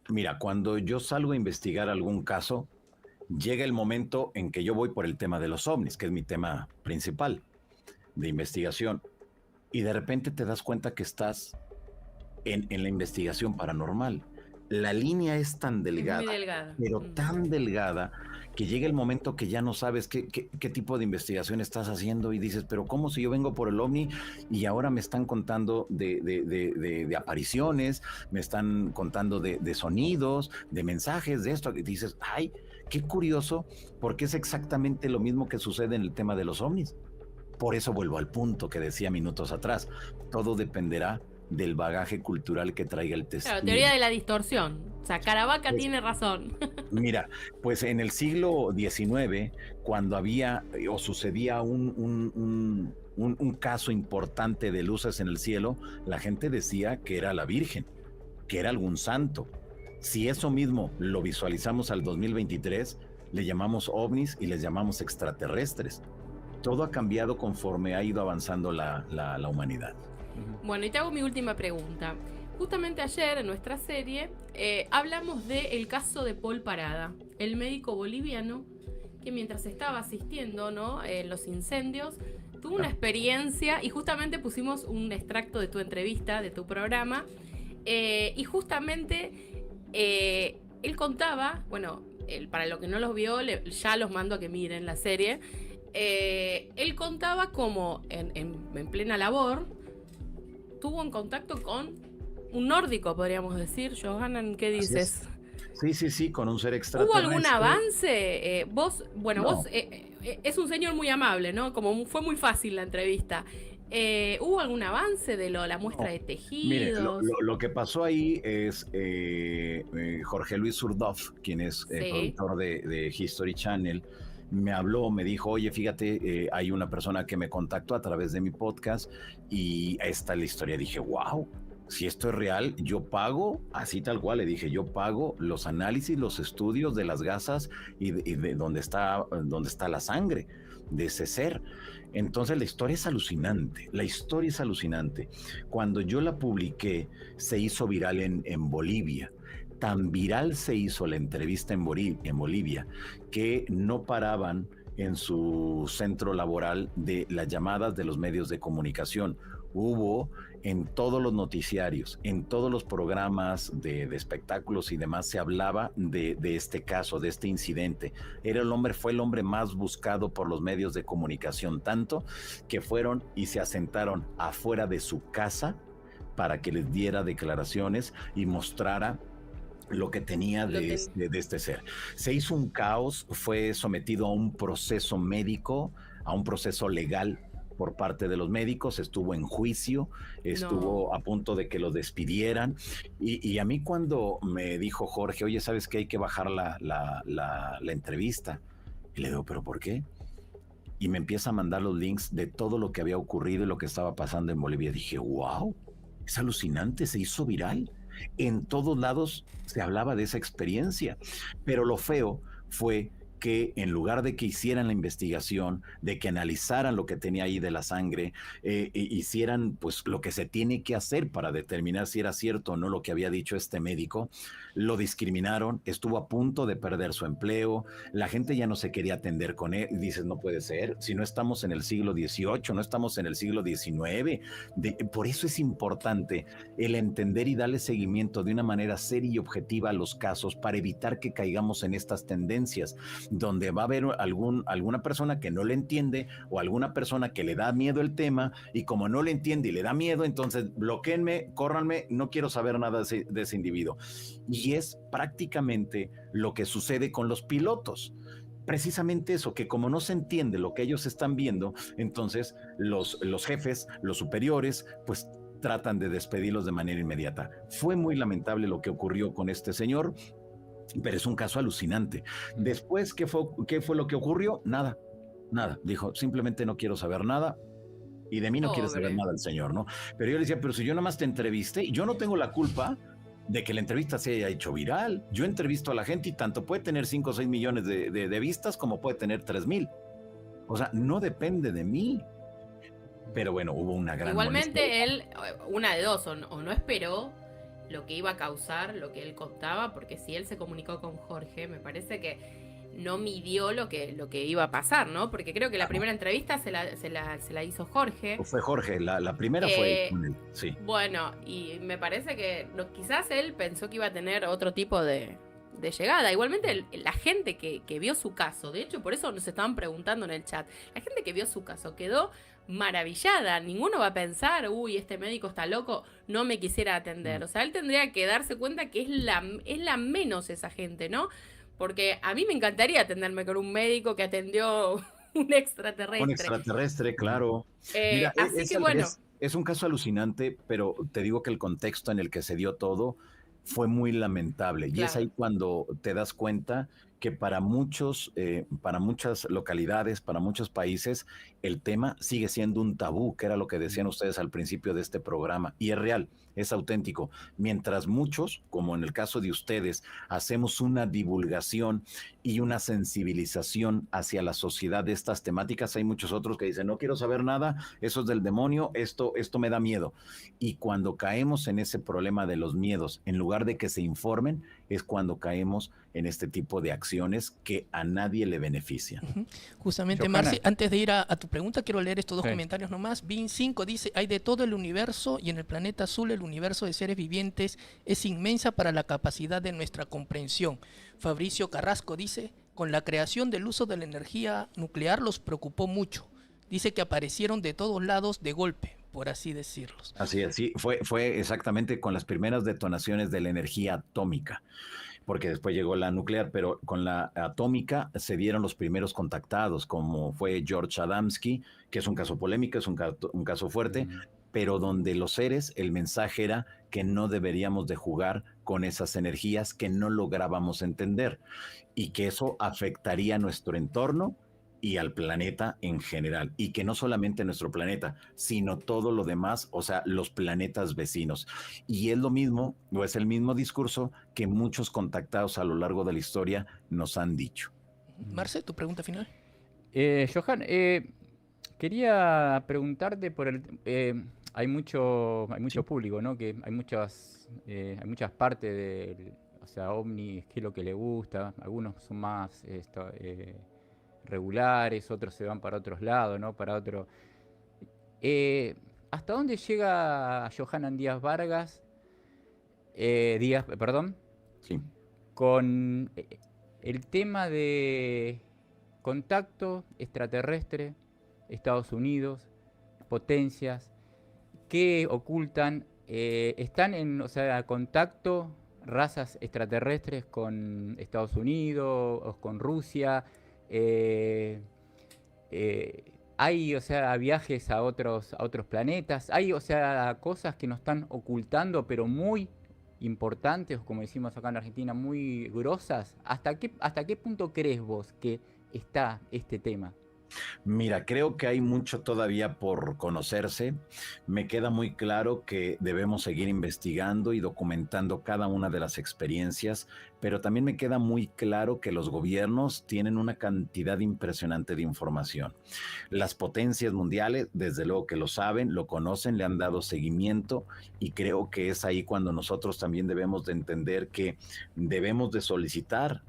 mira, cuando yo salgo a investigar algún caso, llega el momento en que yo voy por el tema de los ovnis, que es mi tema principal de investigación. Y de repente te das cuenta que estás en la investigación paranormal. La línea es tan delgada, pero tan delgada, que llega el momento que ya no sabes qué tipo de investigación estás haciendo y dices, pero ¿cómo si yo vengo por el ovni y ahora me están contando de apariciones, me están contando de sonidos, de mensajes, de esto? Y dices, ay, qué curioso, porque es exactamente lo mismo que sucede en el tema de los ovnis. Por eso vuelvo al punto que decía minutos atrás, todo dependerá del bagaje cultural que traiga el testigo. Claro, teoría de la distorsión. O sea, Caravaca tiene razón. Mira, pues en el siglo XIX, cuando había o sucedía un caso importante de luces en el cielo, la gente decía que era la Virgen, que era algún santo. Si eso mismo lo visualizamos al 2023, le llamamos ovnis y les llamamos extraterrestres. Todo ha cambiado conforme ha ido avanzando la humanidad. Bueno, y te hago mi última pregunta. Justamente ayer en nuestra serie hablamos del caso de Paul Parada, el médico boliviano que mientras estaba asistiendo, ¿no?, en los incendios, tuvo una experiencia, y justamente pusimos un extracto de tu entrevista, de tu programa, y justamente él contaba, bueno, para lo que no los vio, ya los mando a que miren la serie. Él contaba cómo en plena labor tuvo un contacto con un nórdico, podríamos decir. Johanan, ¿qué dices? Sí, con un ser ¿Hubo extraterrestre. algún avance? Vos No. es un señor muy amable, ¿no? Como fue muy fácil la entrevista. ¿Hubo algún avance de la muestra de Mire, tejidos? lo que pasó ahí es Jorge Luis Zurdoff, quien es Sí. productor de History Channel, me habló, me dijo, oye, fíjate, hay una persona que me contactó a través de mi podcast y esta es la historia. Dije, wow, si esto es real, yo pago, así tal cual, le dije, yo pago los análisis, los estudios de las gasas y de dónde está la sangre de ese ser. Entonces la historia es alucinante, la historia es alucinante. Cuando yo la publiqué, se hizo viral en Bolivia. Tan viral se hizo la entrevista en Bolivia que no paraban en su centro laboral de las llamadas de los medios de comunicación. Hubo en todos los noticiarios, en todos los programas de espectáculos y demás, se hablaba de este caso, de este incidente. Fue el hombre más buscado por los medios de comunicación, tanto que fueron y se asentaron afuera de su casa para que les diera declaraciones y mostrara lo que tenía de este ser. Se hizo un caos, fue sometido a un proceso médico, a un proceso legal por parte de los médicos, estuvo en juicio, estuvo a punto de que lo despidieran, y a mí cuando me dijo Jorge, oye, ¿sabes qué? Hay que bajar la entrevista. Y le digo, ¿pero por qué? Y me empieza a mandar los links de todo lo que había ocurrido y lo que estaba pasando en Bolivia. Dije, wow, es alucinante, se hizo viral. En todos lados se hablaba de esa experiencia, pero lo feo fue que en lugar de que hicieran la investigación, de que analizaran lo que tenía ahí de la sangre, hicieran pues lo que se tiene que hacer para determinar si era cierto o no lo que había dicho este médico, lo discriminaron, estuvo a punto de perder su empleo, la gente ya no se quería atender con él, dices, no puede ser, si no estamos en el siglo XVIII, no estamos en el siglo XIX, por eso es importante el entender y darle seguimiento de una manera seria y objetiva a los casos para evitar que caigamos en estas tendencias, donde va a haber alguna persona que no le entiende o alguna persona que le da miedo el tema y como no le entiende y le da miedo, entonces bloquéenme, córranme, no quiero saber nada de ese individuo. Y es prácticamente lo que sucede con los pilotos. Precisamente eso, que como no se entiende lo que ellos están viendo, entonces los jefes, los superiores, pues tratan de despedirlos de manera inmediata. Fue muy lamentable lo que ocurrió con este señor, pero es un caso alucinante. Después, ¿qué fue lo que ocurrió? Nada. Dijo, simplemente no quiero saber nada y de mí no quiere saber nada el señor, ¿no? Pero yo le decía, pero si yo nada más te entrevisté, yo no tengo la culpa de que la entrevista se haya hecho viral. Yo entrevisto a la gente y tanto puede tener 5 o 6 millones de vistas como puede tener 3,000. O sea, no depende de mí. Pero bueno, hubo una gran Igualmente molestia. él, una de dos, o no esperó lo que iba a causar, lo que él contaba, porque si él se comunicó con Jorge, me parece que no midió lo que iba a pasar, ¿no? Porque creo que la primera entrevista se la hizo Jorge. Fue Jorge, la primera fue con él, sí. Bueno, y me parece que quizás él pensó que iba a tener otro tipo de llegada. Igualmente la gente que vio su caso, de hecho por eso nos estaban preguntando en el chat, la gente que vio su caso quedó maravillada. Ninguno va a pensar, uy, este médico está loco, no me quisiera atender. O sea, él tendría que darse cuenta que es la menos esa gente, ¿no? Porque a mí me encantaría atenderme con un médico que atendió un extraterrestre. Un extraterrestre, claro. Mira, así que bueno. Es un caso alucinante, pero te digo que el contexto en el que se dio todo fue muy lamentable. Claro. Y es ahí cuando te das cuenta que para muchas localidades, para muchos países, el tema sigue siendo un tabú, que era lo que decían ustedes al principio de este programa. Y es real, es auténtico. Mientras muchos, como en el caso de ustedes, hacemos una divulgación y una sensibilización hacia la sociedad de estas temáticas, hay muchos otros que dicen, no quiero saber nada, eso es del demonio, esto me da miedo. Y cuando caemos en ese problema de los miedos, en lugar de que se informen, es cuando caemos en este tipo de acciones que a nadie le benefician. Justamente, Marce, antes de ir a tu pregunta, quiero leer estos dos comentarios nomás. Bin5 dice, hay de todo el universo y en el planeta azul el universo de seres vivientes es inmensa para la capacidad de nuestra comprensión. Fabricio Carrasco dice, con la creación del uso de la energía nuclear los preocupó mucho. Dice que aparecieron de todos lados de golpe, por así decirlo. Así es, sí, fue exactamente con las primeras detonaciones de la energía atómica, porque después llegó la nuclear, pero con la atómica se dieron los primeros contactados, como fue George Adamski, que es un caso polémico, es un caso fuerte, pero donde los seres, el mensaje era que no deberíamos de jugar con esas energías que no lográbamos entender y que eso afectaría nuestro entorno y al planeta en general, y que no solamente nuestro planeta, sino todo lo demás, o sea, los planetas vecinos. Y es lo mismo, o es el mismo discurso que muchos contactados a lo largo de la historia nos han dicho. Marce, ¿tu pregunta final? Johan, quería preguntarte por el... hay mucho público, ¿no? Que hay muchas partes del, o sea, OVNI, qué es lo que le gusta, algunos son más regulares, otros se van para otros lados, ¿no? Para otro. ¿Hasta dónde llega Johanan Díaz Vargas? Sí. Con el tema de contacto extraterrestre, Estados Unidos, potencias, que ocultan, están en, o sea, contacto razas extraterrestres con Estados Unidos o con Rusia. Hay, o sea, viajes a otros planetas, hay, o sea, cosas que nos están ocultando, pero muy importantes, como decimos acá en Argentina, muy grosas. ¿Hasta qué punto crees vos que está este tema? Mira, creo que hay mucho todavía por conocerse. Me queda muy claro que debemos seguir investigando y documentando cada una de las experiencias, pero también me queda muy claro que los gobiernos tienen una cantidad impresionante de información. Las potencias mundiales, desde luego que lo saben, lo conocen, le han dado seguimiento, y creo que es ahí cuando nosotros también debemos de entender que debemos de solicitar,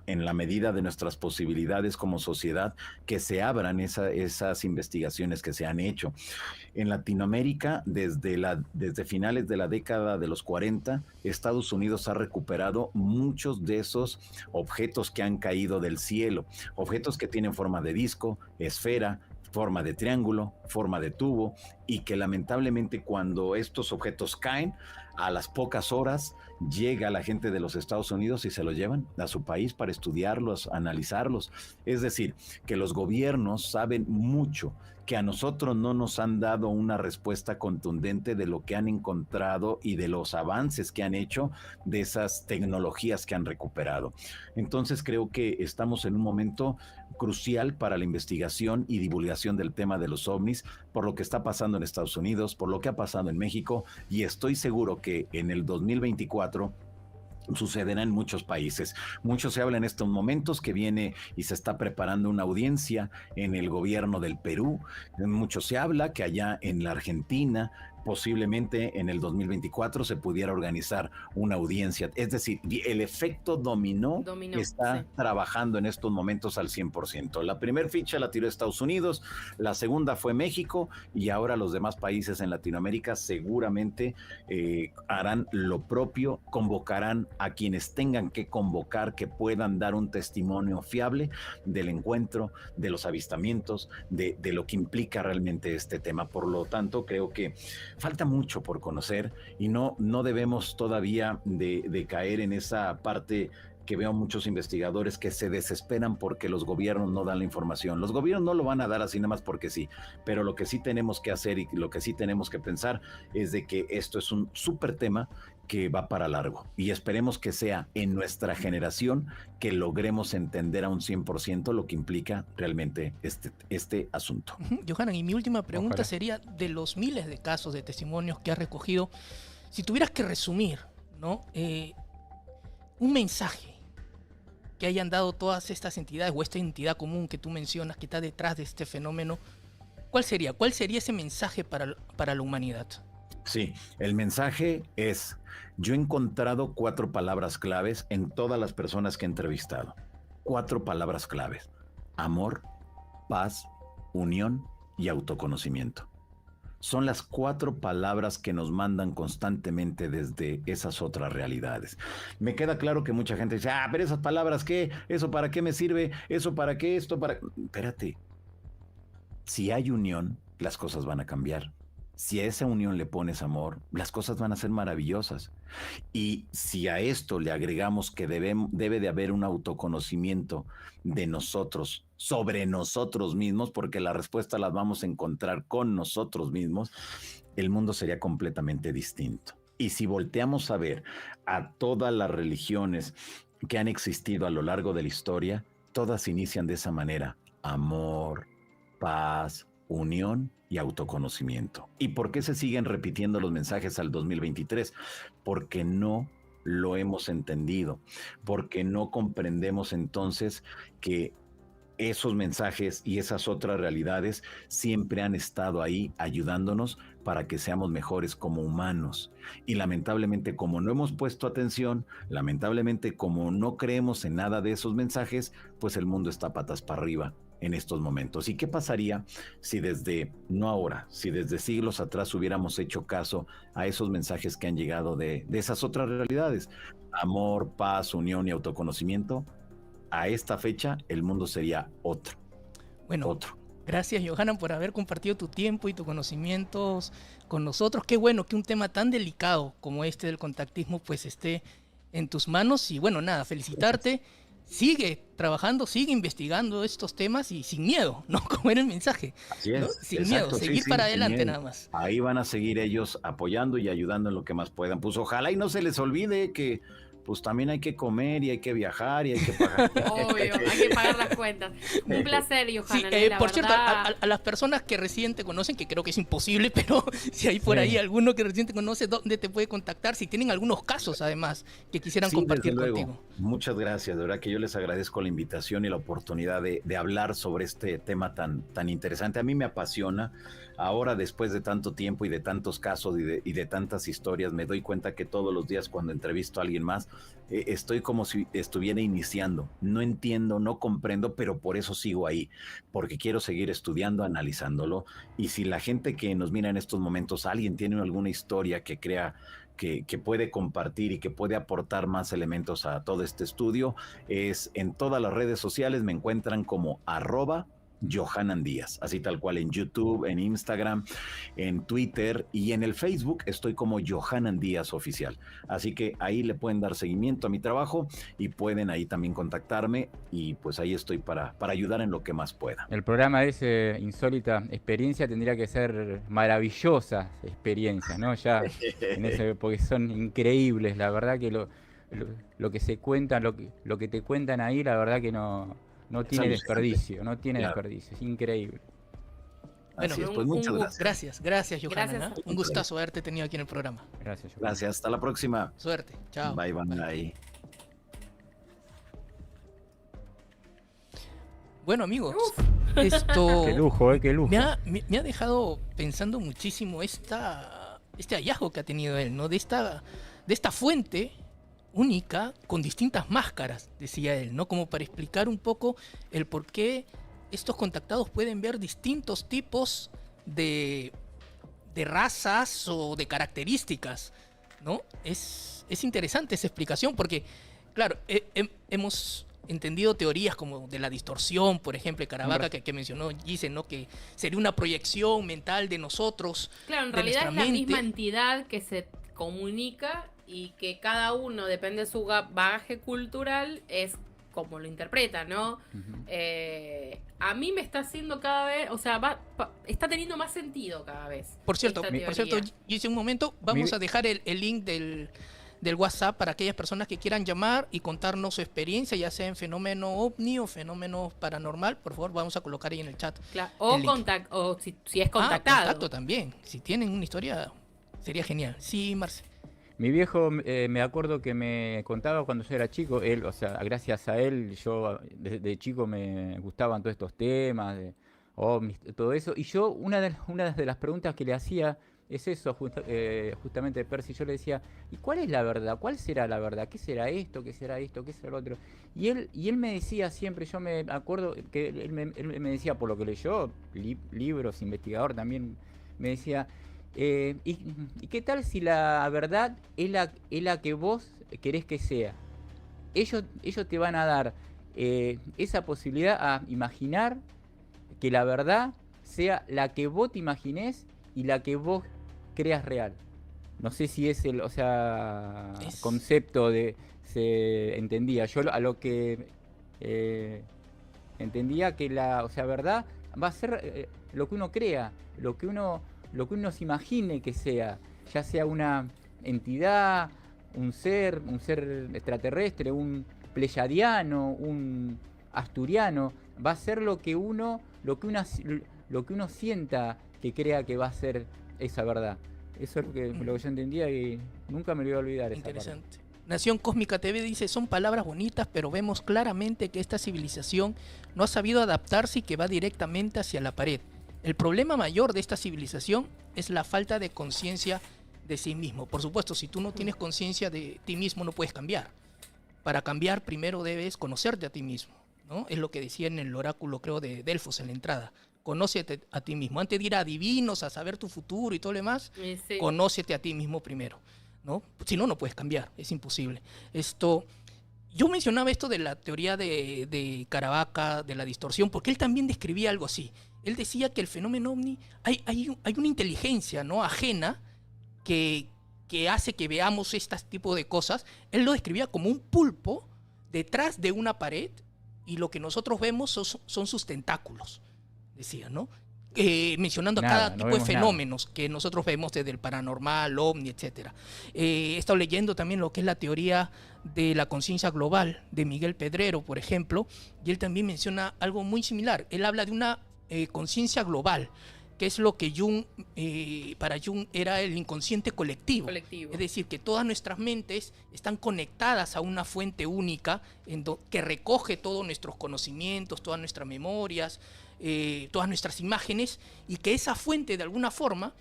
en la medida de nuestras posibilidades como sociedad, que se abran esas investigaciones que se han hecho. En Latinoamérica, desde finales de la década de los 40, Estados Unidos ha recuperado muchos de esos objetos que han caído del cielo, objetos que tienen forma de disco, esfera, forma de triángulo, forma de tubo, y que lamentablemente cuando estos objetos caen, a las pocas horas llega la gente de los Estados Unidos y se los llevan a su país para estudiarlos, analizarlos. Es decir, que los gobiernos saben mucho, que a nosotros no nos han dado una respuesta contundente de lo que han encontrado y de los avances que han hecho de esas tecnologías que han recuperado. Entonces creo que estamos en un momento crucial para la investigación y divulgación del tema de los ovnis, por lo que está pasando en Estados Unidos, por lo que ha pasado en México, y estoy seguro que en el 2024 sucederá en muchos países. Mucho se habla en estos momentos que viene y se está preparando una audiencia en el gobierno del Perú. Mucho se habla que allá en la Argentina, posiblemente en el 2024 se pudiera organizar una audiencia. Es decir, el efecto dominó está trabajando en estos momentos al 100%. La primera ficha la tiró Estados Unidos, la segunda fue México, y ahora los demás países en Latinoamérica seguramente harán lo propio, convocarán a quienes tengan que convocar, que puedan dar un testimonio fiable del encuentro, de los avistamientos, de lo que implica realmente este tema. Por lo tanto, creo que falta mucho por conocer, y no debemos todavía de caer en esa parte que veo muchos investigadores que se desesperan porque los gobiernos no dan la información. Los gobiernos no lo van a dar así nada más porque sí, pero lo que sí tenemos que hacer y lo que sí tenemos que pensar es de que esto es un súper tema que va para largo, y esperemos que sea en nuestra generación que logremos entender a un 100% lo que implica realmente este asunto. Johanan, y mi última pregunta sería, de los miles de casos de testimonios que has recogido, si tuvieras que resumir, ¿no? Un mensaje que hayan dado todas estas entidades o esta entidad común que tú mencionas que está detrás de este fenómeno, ¿cuál sería? ¿Cuál sería ese mensaje para la humanidad? Sí, el mensaje es, yo he encontrado 4 palabras claves en todas las personas que he entrevistado. 4 palabras claves: amor, paz, unión y autoconocimiento. Son las 4 palabras que nos mandan constantemente desde esas otras realidades. Me queda claro que mucha gente dice, pero esas palabras, ¿qué? ¿Eso para qué me sirve? ¿Eso para qué? ¿Esto para...? Espérate, si hay unión, las cosas van a cambiar. Si a esa unión le pones amor, las cosas van a ser maravillosas. Y si a esto le agregamos que debe de haber un autoconocimiento de nosotros, sobre nosotros mismos, porque la respuesta la vamos a encontrar con nosotros mismos, el mundo sería completamente distinto. Y si volteamos a ver a todas las religiones que han existido a lo largo de la historia, todas inician de esa manera: amor, paz, unión y autoconocimiento. ¿Y por qué se siguen repitiendo los mensajes al 2023? Porque no lo hemos entendido, porque no comprendemos entonces que esos mensajes y esas otras realidades siempre han estado ahí ayudándonos para que seamos mejores como humanos. Y lamentablemente, como no hemos puesto atención, lamentablemente como no creemos en nada de esos mensajes, pues el mundo está patas para arriba en estos momentos. ¿Y qué pasaría si desde, no ahora, si desde siglos atrás hubiéramos hecho caso a esos mensajes que han llegado de esas otras realidades? Amor, paz, unión y autoconocimiento. A esta fecha el mundo sería otro. Bueno, gracias, Johanan, por haber compartido tu tiempo y tus conocimientos con nosotros. Qué bueno que un tema tan delicado como este del contactismo pues esté en tus manos. Y bueno, nada, felicitarte. Sigue trabajando, sigue investigando estos temas y sin miedo, ¿no? Como era el mensaje. Así es. ¿No? Sin miedo, seguir para adelante nada más. Ahí van a seguir ellos apoyando y ayudando en lo que más puedan. Pues ojalá y no se les olvide que pues también hay que comer y hay que viajar y hay que pagar. Obvio, hay que pagar las cuentas. Un placer, Johanan. Sí, por cierto, a las personas que recién te conocen, que creo que es imposible, pero si hay por ahí alguno que recién te conoce, ¿dónde te puede contactar? Si tienen algunos casos, además, que quisieran compartir contigo. Muchas gracias, de verdad que yo les agradezco la invitación y la oportunidad de hablar sobre este tema tan interesante. A mí me apasiona. Ahora, después de tanto tiempo y de tantos casos y de tantas historias, me doy cuenta que todos los días cuando entrevisto a alguien más, estoy como si estuviera iniciando. No entiendo, no comprendo, pero por eso sigo ahí, porque quiero seguir estudiando, analizándolo. Y si la gente que nos mira en estos momentos, alguien tiene alguna historia que crea que puede compartir y que puede aportar más elementos a todo este estudio, es en todas las redes sociales, me encuentran como @Johanan Díaz, así tal cual en YouTube, en Instagram, en Twitter y en el Facebook estoy como Johanan Díaz Oficial. Así que ahí le pueden dar seguimiento a mi trabajo y pueden ahí también contactarme y pues ahí estoy para ayudar en lo que más pueda. El programa es Insólita Experiencia, tendría que ser maravillosas experiencias, ¿no? Ya en ese, porque son increíbles, la verdad que lo que se cuenta, lo que te cuentan ahí, la verdad que no tiene desperdicio, desperdicio, es increíble. Bueno, pues muchas gracias. Gracias, Johanan. Un gustazo haberte tenido aquí en el programa. Gracias, Johanan. Gracias, hasta la próxima. Suerte, chao. Bye, bye. Bueno, amigos, esto... Qué lujo, qué lujo. Me ha dejado pensando muchísimo este hallazgo que ha tenido él, ¿no? De esta fuente única con distintas máscaras, decía él, ¿no? Como para explicar un poco el por qué estos contactados pueden ver distintos tipos de razas o de características, ¿no? Es interesante esa explicación porque, claro, hemos entendido teorías como de la distorsión, por ejemplo, de Caravaca, que mencionó Gisen, ¿no? Que sería una proyección mental de nosotros. Claro, en realidad es la misma entidad que se comunica y que cada uno, depende de su bagaje cultural, es como lo interpreta, ¿no? Uh-huh. A mí me está haciendo cada vez, o sea, está teniendo más sentido cada vez. Por cierto, Gisen, un momento, vamos a dejar el link del WhatsApp para aquellas personas que quieran llamar y contarnos su experiencia, ya sea en fenómeno ovni o fenómeno paranormal. Por favor, vamos a colocar ahí en el chat. Claro. O si es contactado. Contacto también. Si tienen una historia, sería genial. Sí, Marce. Mi viejo, me acuerdo que me contaba cuando yo era chico, él, o sea, gracias a él, yo desde chico me gustaban todos estos temas, de ovnis, todo eso, y yo una de las preguntas que le hacía es eso, justamente, Percy. Yo le decía, ¿y cuál es la verdad? ¿Cuál será la verdad? ¿Qué será esto? ¿Qué será esto? ¿Qué será lo otro? Y él me decía siempre, yo me acuerdo que él me decía, por lo que leyó, libros, investigador también, me decía, ¿y qué tal si la verdad es la que vos querés que sea? Ellos te van a dar esa posibilidad a imaginar que la verdad sea la que vos te imaginés y la que vos creas real. No sé si es el, o sea, concepto se entendía. Yo a lo que entendía que la, o sea, verdad va a ser lo que uno crea, lo que uno se imagine que sea, ya sea una entidad, un ser extraterrestre, un pleyadiano, un asturiano, va a ser lo que uno sienta que crea que va a ser esa verdad. Eso es lo que yo entendía y nunca me lo iba a olvidar. Interesante. Esa parte. Nación Cósmica TV dice, son palabras bonitas, pero vemos claramente que esta civilización no ha sabido adaptarse y que va directamente hacia la pared. El problema mayor de esta civilización es la falta de conciencia de sí mismo. Por supuesto, si tú no tienes conciencia de ti mismo, no puedes cambiar. Para cambiar, primero debes conocerte a ti mismo, ¿no? Es lo que decía en el oráculo, creo, de Delfos en la entrada. Conócete a ti mismo. Antes de ir a adivinos, a saber tu futuro y todo lo demás, sí. Conócete a ti mismo primero, ¿no? Si no, no puedes cambiar, es imposible. Yo mencionaba esto de la teoría de Caravaca, de la distorsión, porque él también describía algo así. Él decía que el fenómeno ovni, hay una inteligencia, ¿no?, ajena que hace que veamos este tipo de cosas. Él lo describía como un pulpo detrás de una pared y lo que nosotros vemos son sus tentáculos, decía, ¿no? Mencionando cada tipo de fenómenos que nosotros vemos, desde el paranormal, ovni, etc. He estado leyendo también lo que es la teoría de la conciencia global de Miguel Pedrero, por ejemplo, y él también menciona algo muy similar. Él habla de una conciencia global, que es lo que para Jung era el inconsciente colectivo. Es decir, que todas nuestras mentes están conectadas a una fuente única que recoge todos nuestros conocimientos, todas nuestras memorias, todas nuestras imágenes, y que esa fuente de alguna forma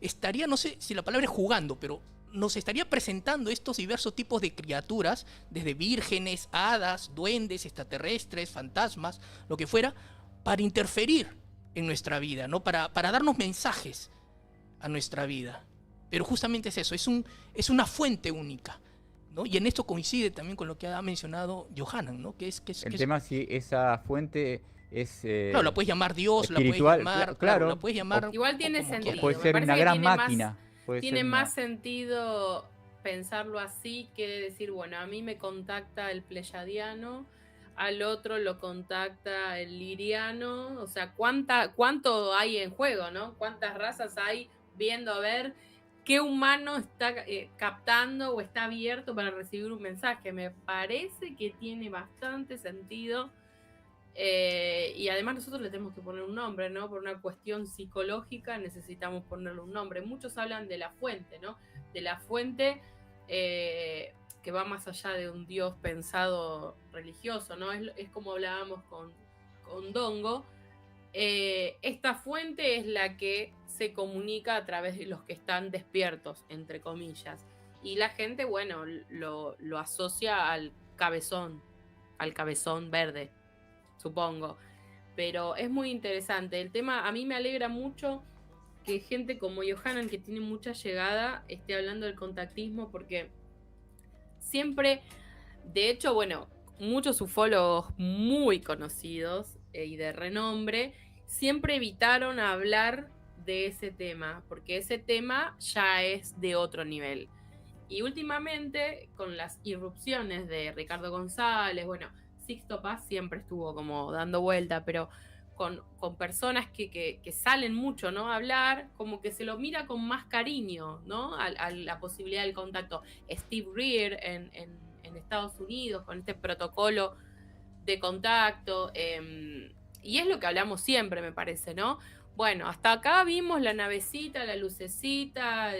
estaría, no sé si la palabra es jugando, pero nos estaría presentando estos diversos tipos de criaturas, desde vírgenes, hadas, duendes, extraterrestres, fantasmas, lo que fuera, para interferir en nuestra vida, ¿no? Para darnos mensajes a nuestra vida. Pero justamente es eso, es una fuente única, ¿no? Y en esto coincide también con lo que ha mencionado Johanan, ¿no? El tema si esa fuente es... claro, la puedes llamar Dios, la puedes llamar... Claro, la puedes llamar... Igual tiene sentido. Puede ser una gran máquina. Tiene más sentido pensarlo así que decir, bueno, a mí me contacta el pleyadiano, al otro lo contacta el liriano, o sea, cuánto hay en juego, ¿no? Cuántas razas hay viendo a ver qué humano está captando o está abierto para recibir un mensaje. Me parece que tiene bastante sentido, y además nosotros le tenemos que poner un nombre, ¿no? Por una cuestión psicológica necesitamos ponerle un nombre. Muchos hablan de la fuente, ¿no? De la fuente que va más allá de un Dios pensado religioso, ¿no? Es como hablábamos con Dongo. Esta fuente es la que se comunica a través de los que están despiertos, entre comillas. Y la gente, bueno, lo asocia al cabezón verde, supongo. Pero es muy interesante. El tema, a mí me alegra mucho que gente como Johanan, que tiene mucha llegada, esté hablando del contactismo, porque siempre, de hecho, bueno, muchos ufólogos muy conocidos y de renombre siempre evitaron hablar de ese tema, porque ese tema ya es de otro nivel. Y últimamente, con las irrupciones de Ricardo González, bueno, Sixto Paz siempre estuvo como dando vuelta, pero con personas que salen mucho, ¿no?, a hablar, como que se lo mira con más cariño, ¿no?, a la posibilidad del contacto. Steve Greer en Estados Unidos, con este protocolo de contacto, y es lo que hablamos siempre, me parece, ¿no? Bueno, hasta acá vimos la navecita, la lucecita.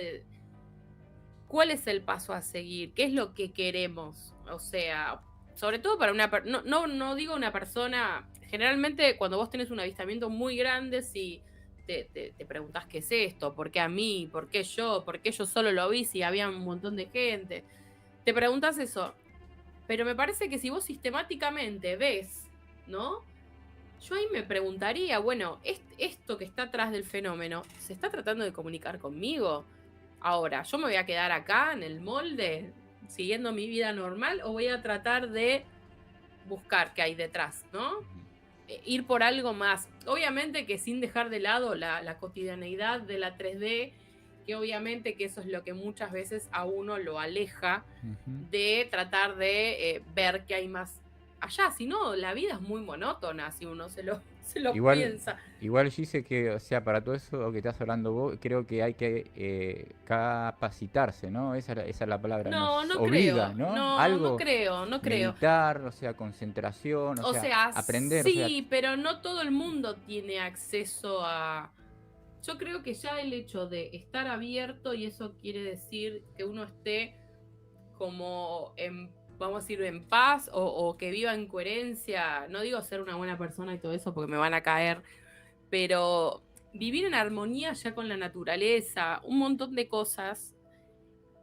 ¿Cuál es el paso a seguir? ¿Qué es lo que queremos? O sea, sobre todo para una persona, no digo una persona, generalmente cuando vos tenés un avistamiento muy grande, si te preguntás qué es esto, por qué a mí, por qué yo solo lo vi si había un montón de gente. Te preguntás eso. Pero me parece que si vos sistemáticamente ves, ¿no? Yo ahí me preguntaría, bueno, esto que está atrás del fenómeno, ¿se está tratando de comunicar conmigo? Ahora, ¿yo me voy a quedar acá en el molde, siguiendo mi vida normal, o voy a tratar de buscar qué hay detrás, ¿no? Ir por algo más. Obviamente que sin dejar de lado la cotidianeidad de la 3D, que obviamente que eso es lo que muchas veces a uno lo aleja de tratar de ver qué hay más allá. Si no, la vida es muy monótona si uno se lo piensa. Igual yo sé que, o sea, para todo eso que estás hablando vos, creo que hay que capacitarse, ¿no? Esa es la palabra. No, Nos no obliga, creo. ¿no? No creo. Meditar, o sea, concentración, o sea, aprender. Sí, o sea, pero no todo el mundo tiene acceso a... Yo creo que ya el hecho de estar abierto, y eso quiere decir que uno esté como vamos a decir, en paz, o que viva en coherencia. No digo ser una buena persona y todo eso porque me van a caer, pero vivir en armonía ya con la naturaleza, un montón de cosas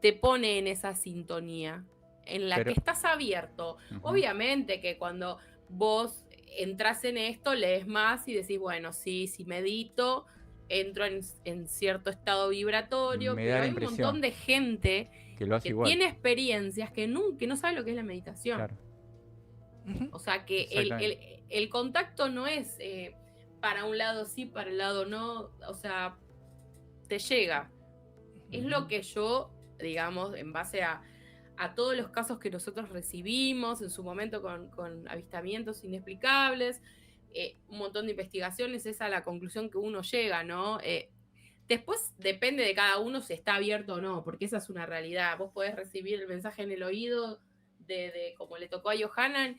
te pone en esa sintonía en la que estás abierto. Obviamente que cuando vos entras en esto, lees más y decís, bueno, sí, si medito, entro en cierto estado vibratorio, pero hay un montón de gente que tiene experiencias que no sabe lo que es la meditación. Claro. O sea que el contacto no es para un lado sí, para el lado no, o sea, te llega. Es lo que yo, digamos, en base a todos los casos que nosotros recibimos en su momento con avistamientos inexplicables, un montón de investigaciones, esa es la conclusión que uno llega, ¿no? Después depende de cada uno si está abierto o no, porque esa es una realidad. Vos podés recibir el mensaje en el oído de como le tocó a Johanan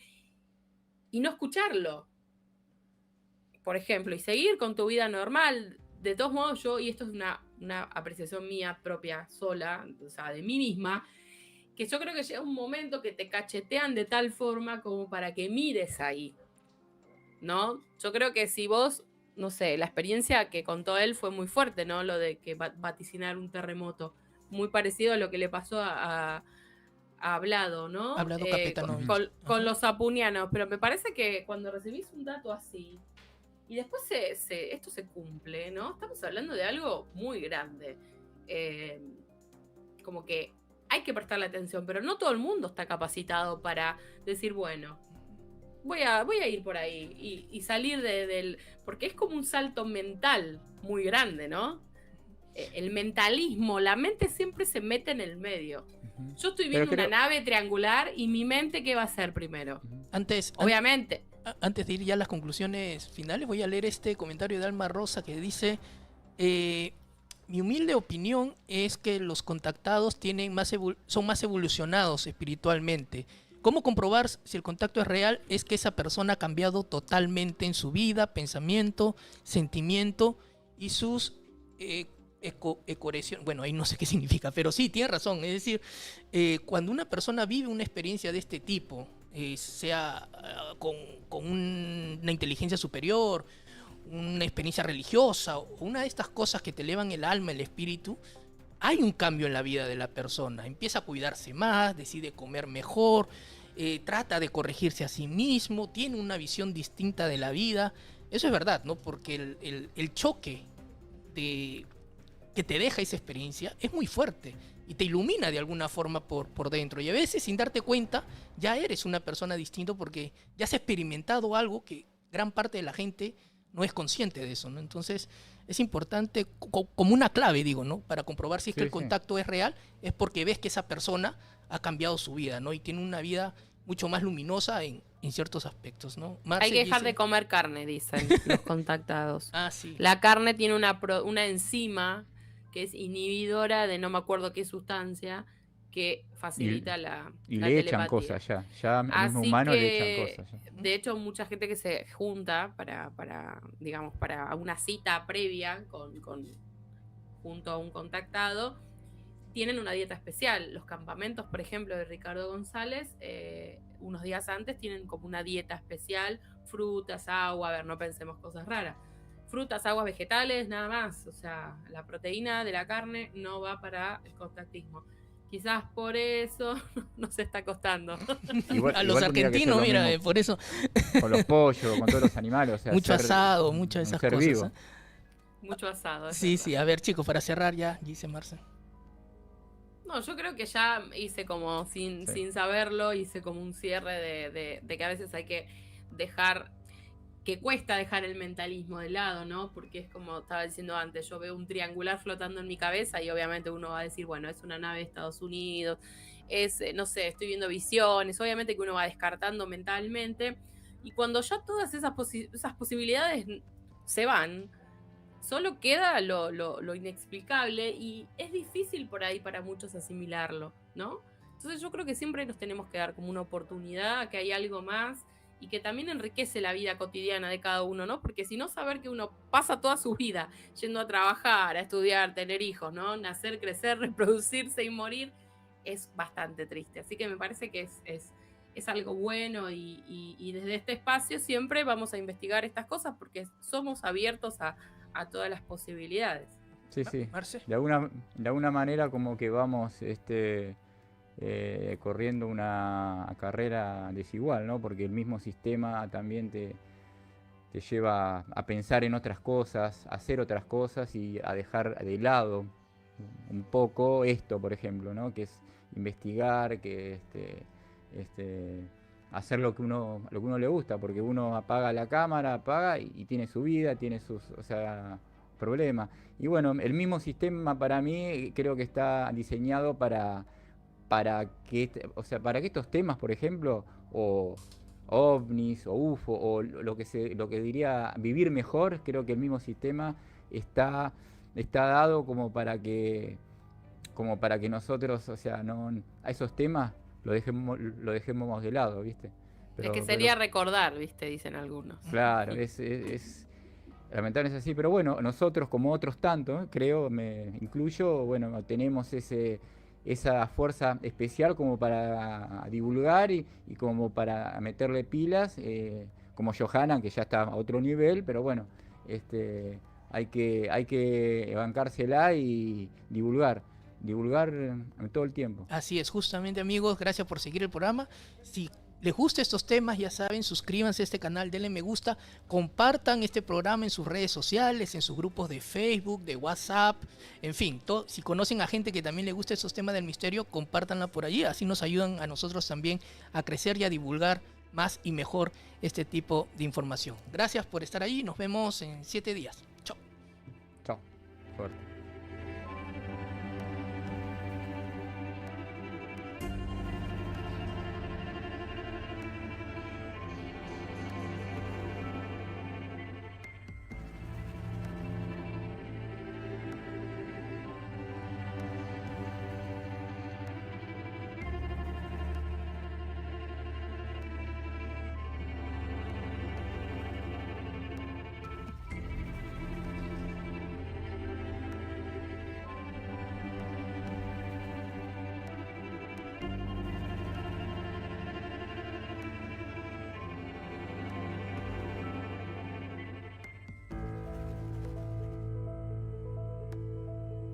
y no escucharlo, por ejemplo, y seguir con tu vida normal. De todos modos, y esto es una apreciación mía propia, sola, o sea, de mí misma, que yo creo que llega un momento que te cachetean de tal forma como para que mires ahí, ¿no? Yo creo que si vos, no sé, la experiencia que contó él fue muy fuerte, ¿no? Lo de que vaticinar un terremoto, muy parecido a lo que le pasó a Vlado, ¿no? Hablado Capetano. Con los apunianos, pero me parece que cuando recibís un dato así y después esto se cumple, ¿no? Estamos hablando de algo muy grande. Como que hay que prestarle atención, pero no todo el mundo está capacitado para decir, bueno, voy a ir por ahí y salir del... Porque es como un salto mental muy grande, ¿no? El mentalismo, la mente siempre se mete en el medio. Yo estoy viendo una nave triangular y mi mente, ¿qué va a hacer primero? Obviamente. Antes de ir ya a las conclusiones finales, voy a leer este comentario de Alma Rosa que dice... mi humilde opinión es que los contactados son más evolucionados espiritualmente. ¿Cómo comprobar si el contacto es real? Es que esa persona ha cambiado totalmente en su vida, pensamiento, sentimiento y sus bueno, ahí no sé qué significa, pero sí, tiene razón. Es decir, cuando una persona vive una experiencia de este tipo, sea con una inteligencia superior, una experiencia religiosa o una de estas cosas que te elevan el alma, el espíritu, hay un cambio en la vida de la persona. Empieza a cuidarse más, decide comer mejor, trata de corregirse a sí mismo, tiene una visión distinta de la vida. Eso es verdad, ¿no? Porque el choque que te deja esa experiencia es muy fuerte y te ilumina de alguna forma por dentro. Y a veces, sin darte cuenta, ya eres una persona distinta porque ya has experimentado algo que gran parte de la gente no es consciente de eso, ¿no? Entonces es importante, como una clave, digo, ¿no? Para comprobar si es que el contacto es real, es porque ves que esa persona ha cambiado su vida, ¿no? Y tiene una vida mucho más luminosa en ciertos aspectos, ¿no? Hay que dejar de comer carne, dicen los contactados. Sí. La carne tiene una enzima que es inhibidora de no me acuerdo qué sustancia, que facilita la le echan cosas ya al mismo humano le echan cosas. De hecho, mucha gente que se junta para una cita previa junto a un contactado, tienen una dieta especial. Los campamentos, por ejemplo, de Ricardo González, unos días antes tienen como una dieta especial, frutas, agua, no pensemos cosas raras. frutas, aguas, vegetales, nada más. O sea, la proteína de la carne no va para el contactismo. Quizás por eso nos está costando. A los argentinos, mira, por eso. Con los pollos, con todos los animales. O sea, mucho asado, muchas de esas cosas. Vivo. Mucho asado. Sí, sí. A ver, chicos, para cerrar ya, dice Marce. No, yo creo que ya hice como, sin saberlo, hice como un cierre de que a veces hay que dejar, que cuesta dejar el mentalismo de lado, ¿no? Porque es como estaba diciendo antes, yo veo un triangular flotando en mi cabeza y obviamente uno va a decir, bueno, es una nave de Estados Unidos, no sé, estoy viendo visiones, obviamente que uno va descartando mentalmente, y cuando ya todas esas posibilidades se van, solo queda lo inexplicable y es difícil por ahí para muchos asimilarlo, ¿no? Entonces yo creo que siempre nos tenemos que dar como una oportunidad, que hay algo más y que también enriquece la vida cotidiana de cada uno, ¿no? Porque si no, saber que uno pasa toda su vida yendo a trabajar, a estudiar, tener hijos, ¿no? Nacer, crecer, reproducirse y morir es bastante triste. Así que me parece que es algo bueno y desde este espacio siempre vamos a investigar estas cosas porque somos abiertos a todas las posibilidades. Sí, sí. Marce. De alguna manera como que vamos corriendo una carrera desigual, ¿no? Porque el mismo sistema también te lleva a pensar en otras cosas, a hacer otras cosas y a dejar de lado un poco esto, por ejemplo, ¿no? Que es investigar, que hacer lo que uno le gusta, porque uno apaga la cámara, y tiene su vida, tiene sus, problemas. Y bueno, el mismo sistema para mí creo que está diseñado para que estos temas, por ejemplo, o ovnis o UFO o lo que diría vivir mejor, creo que el mismo sistema está dado como para que nosotros, no, a esos temas lo dejemos de lado, ¿viste? Es que sería recordar, ¿viste? Dicen algunos. Claro, es lamentablemente es así, pero bueno, nosotros como otros tantos, creo, me incluyo, bueno, tenemos esa fuerza especial como para divulgar y como para meterle pilas, como Johanna, que ya está a otro nivel, pero bueno, hay que bancársela y divulgar todo el tiempo. Así es, justamente, amigos, gracias por seguir el programa. Si les gustan estos temas, ya saben, suscríbanse a este canal, denle me gusta, compartan este programa en sus redes sociales, en sus grupos de Facebook, de WhatsApp, en fin, si conocen a gente que también le gusta estos temas del misterio, compártanla por allí, así nos ayudan a nosotros también a crecer y a divulgar más y mejor este tipo de información. Gracias por estar ahí, nos vemos en 7 días. Chao. Chao. Fuerte.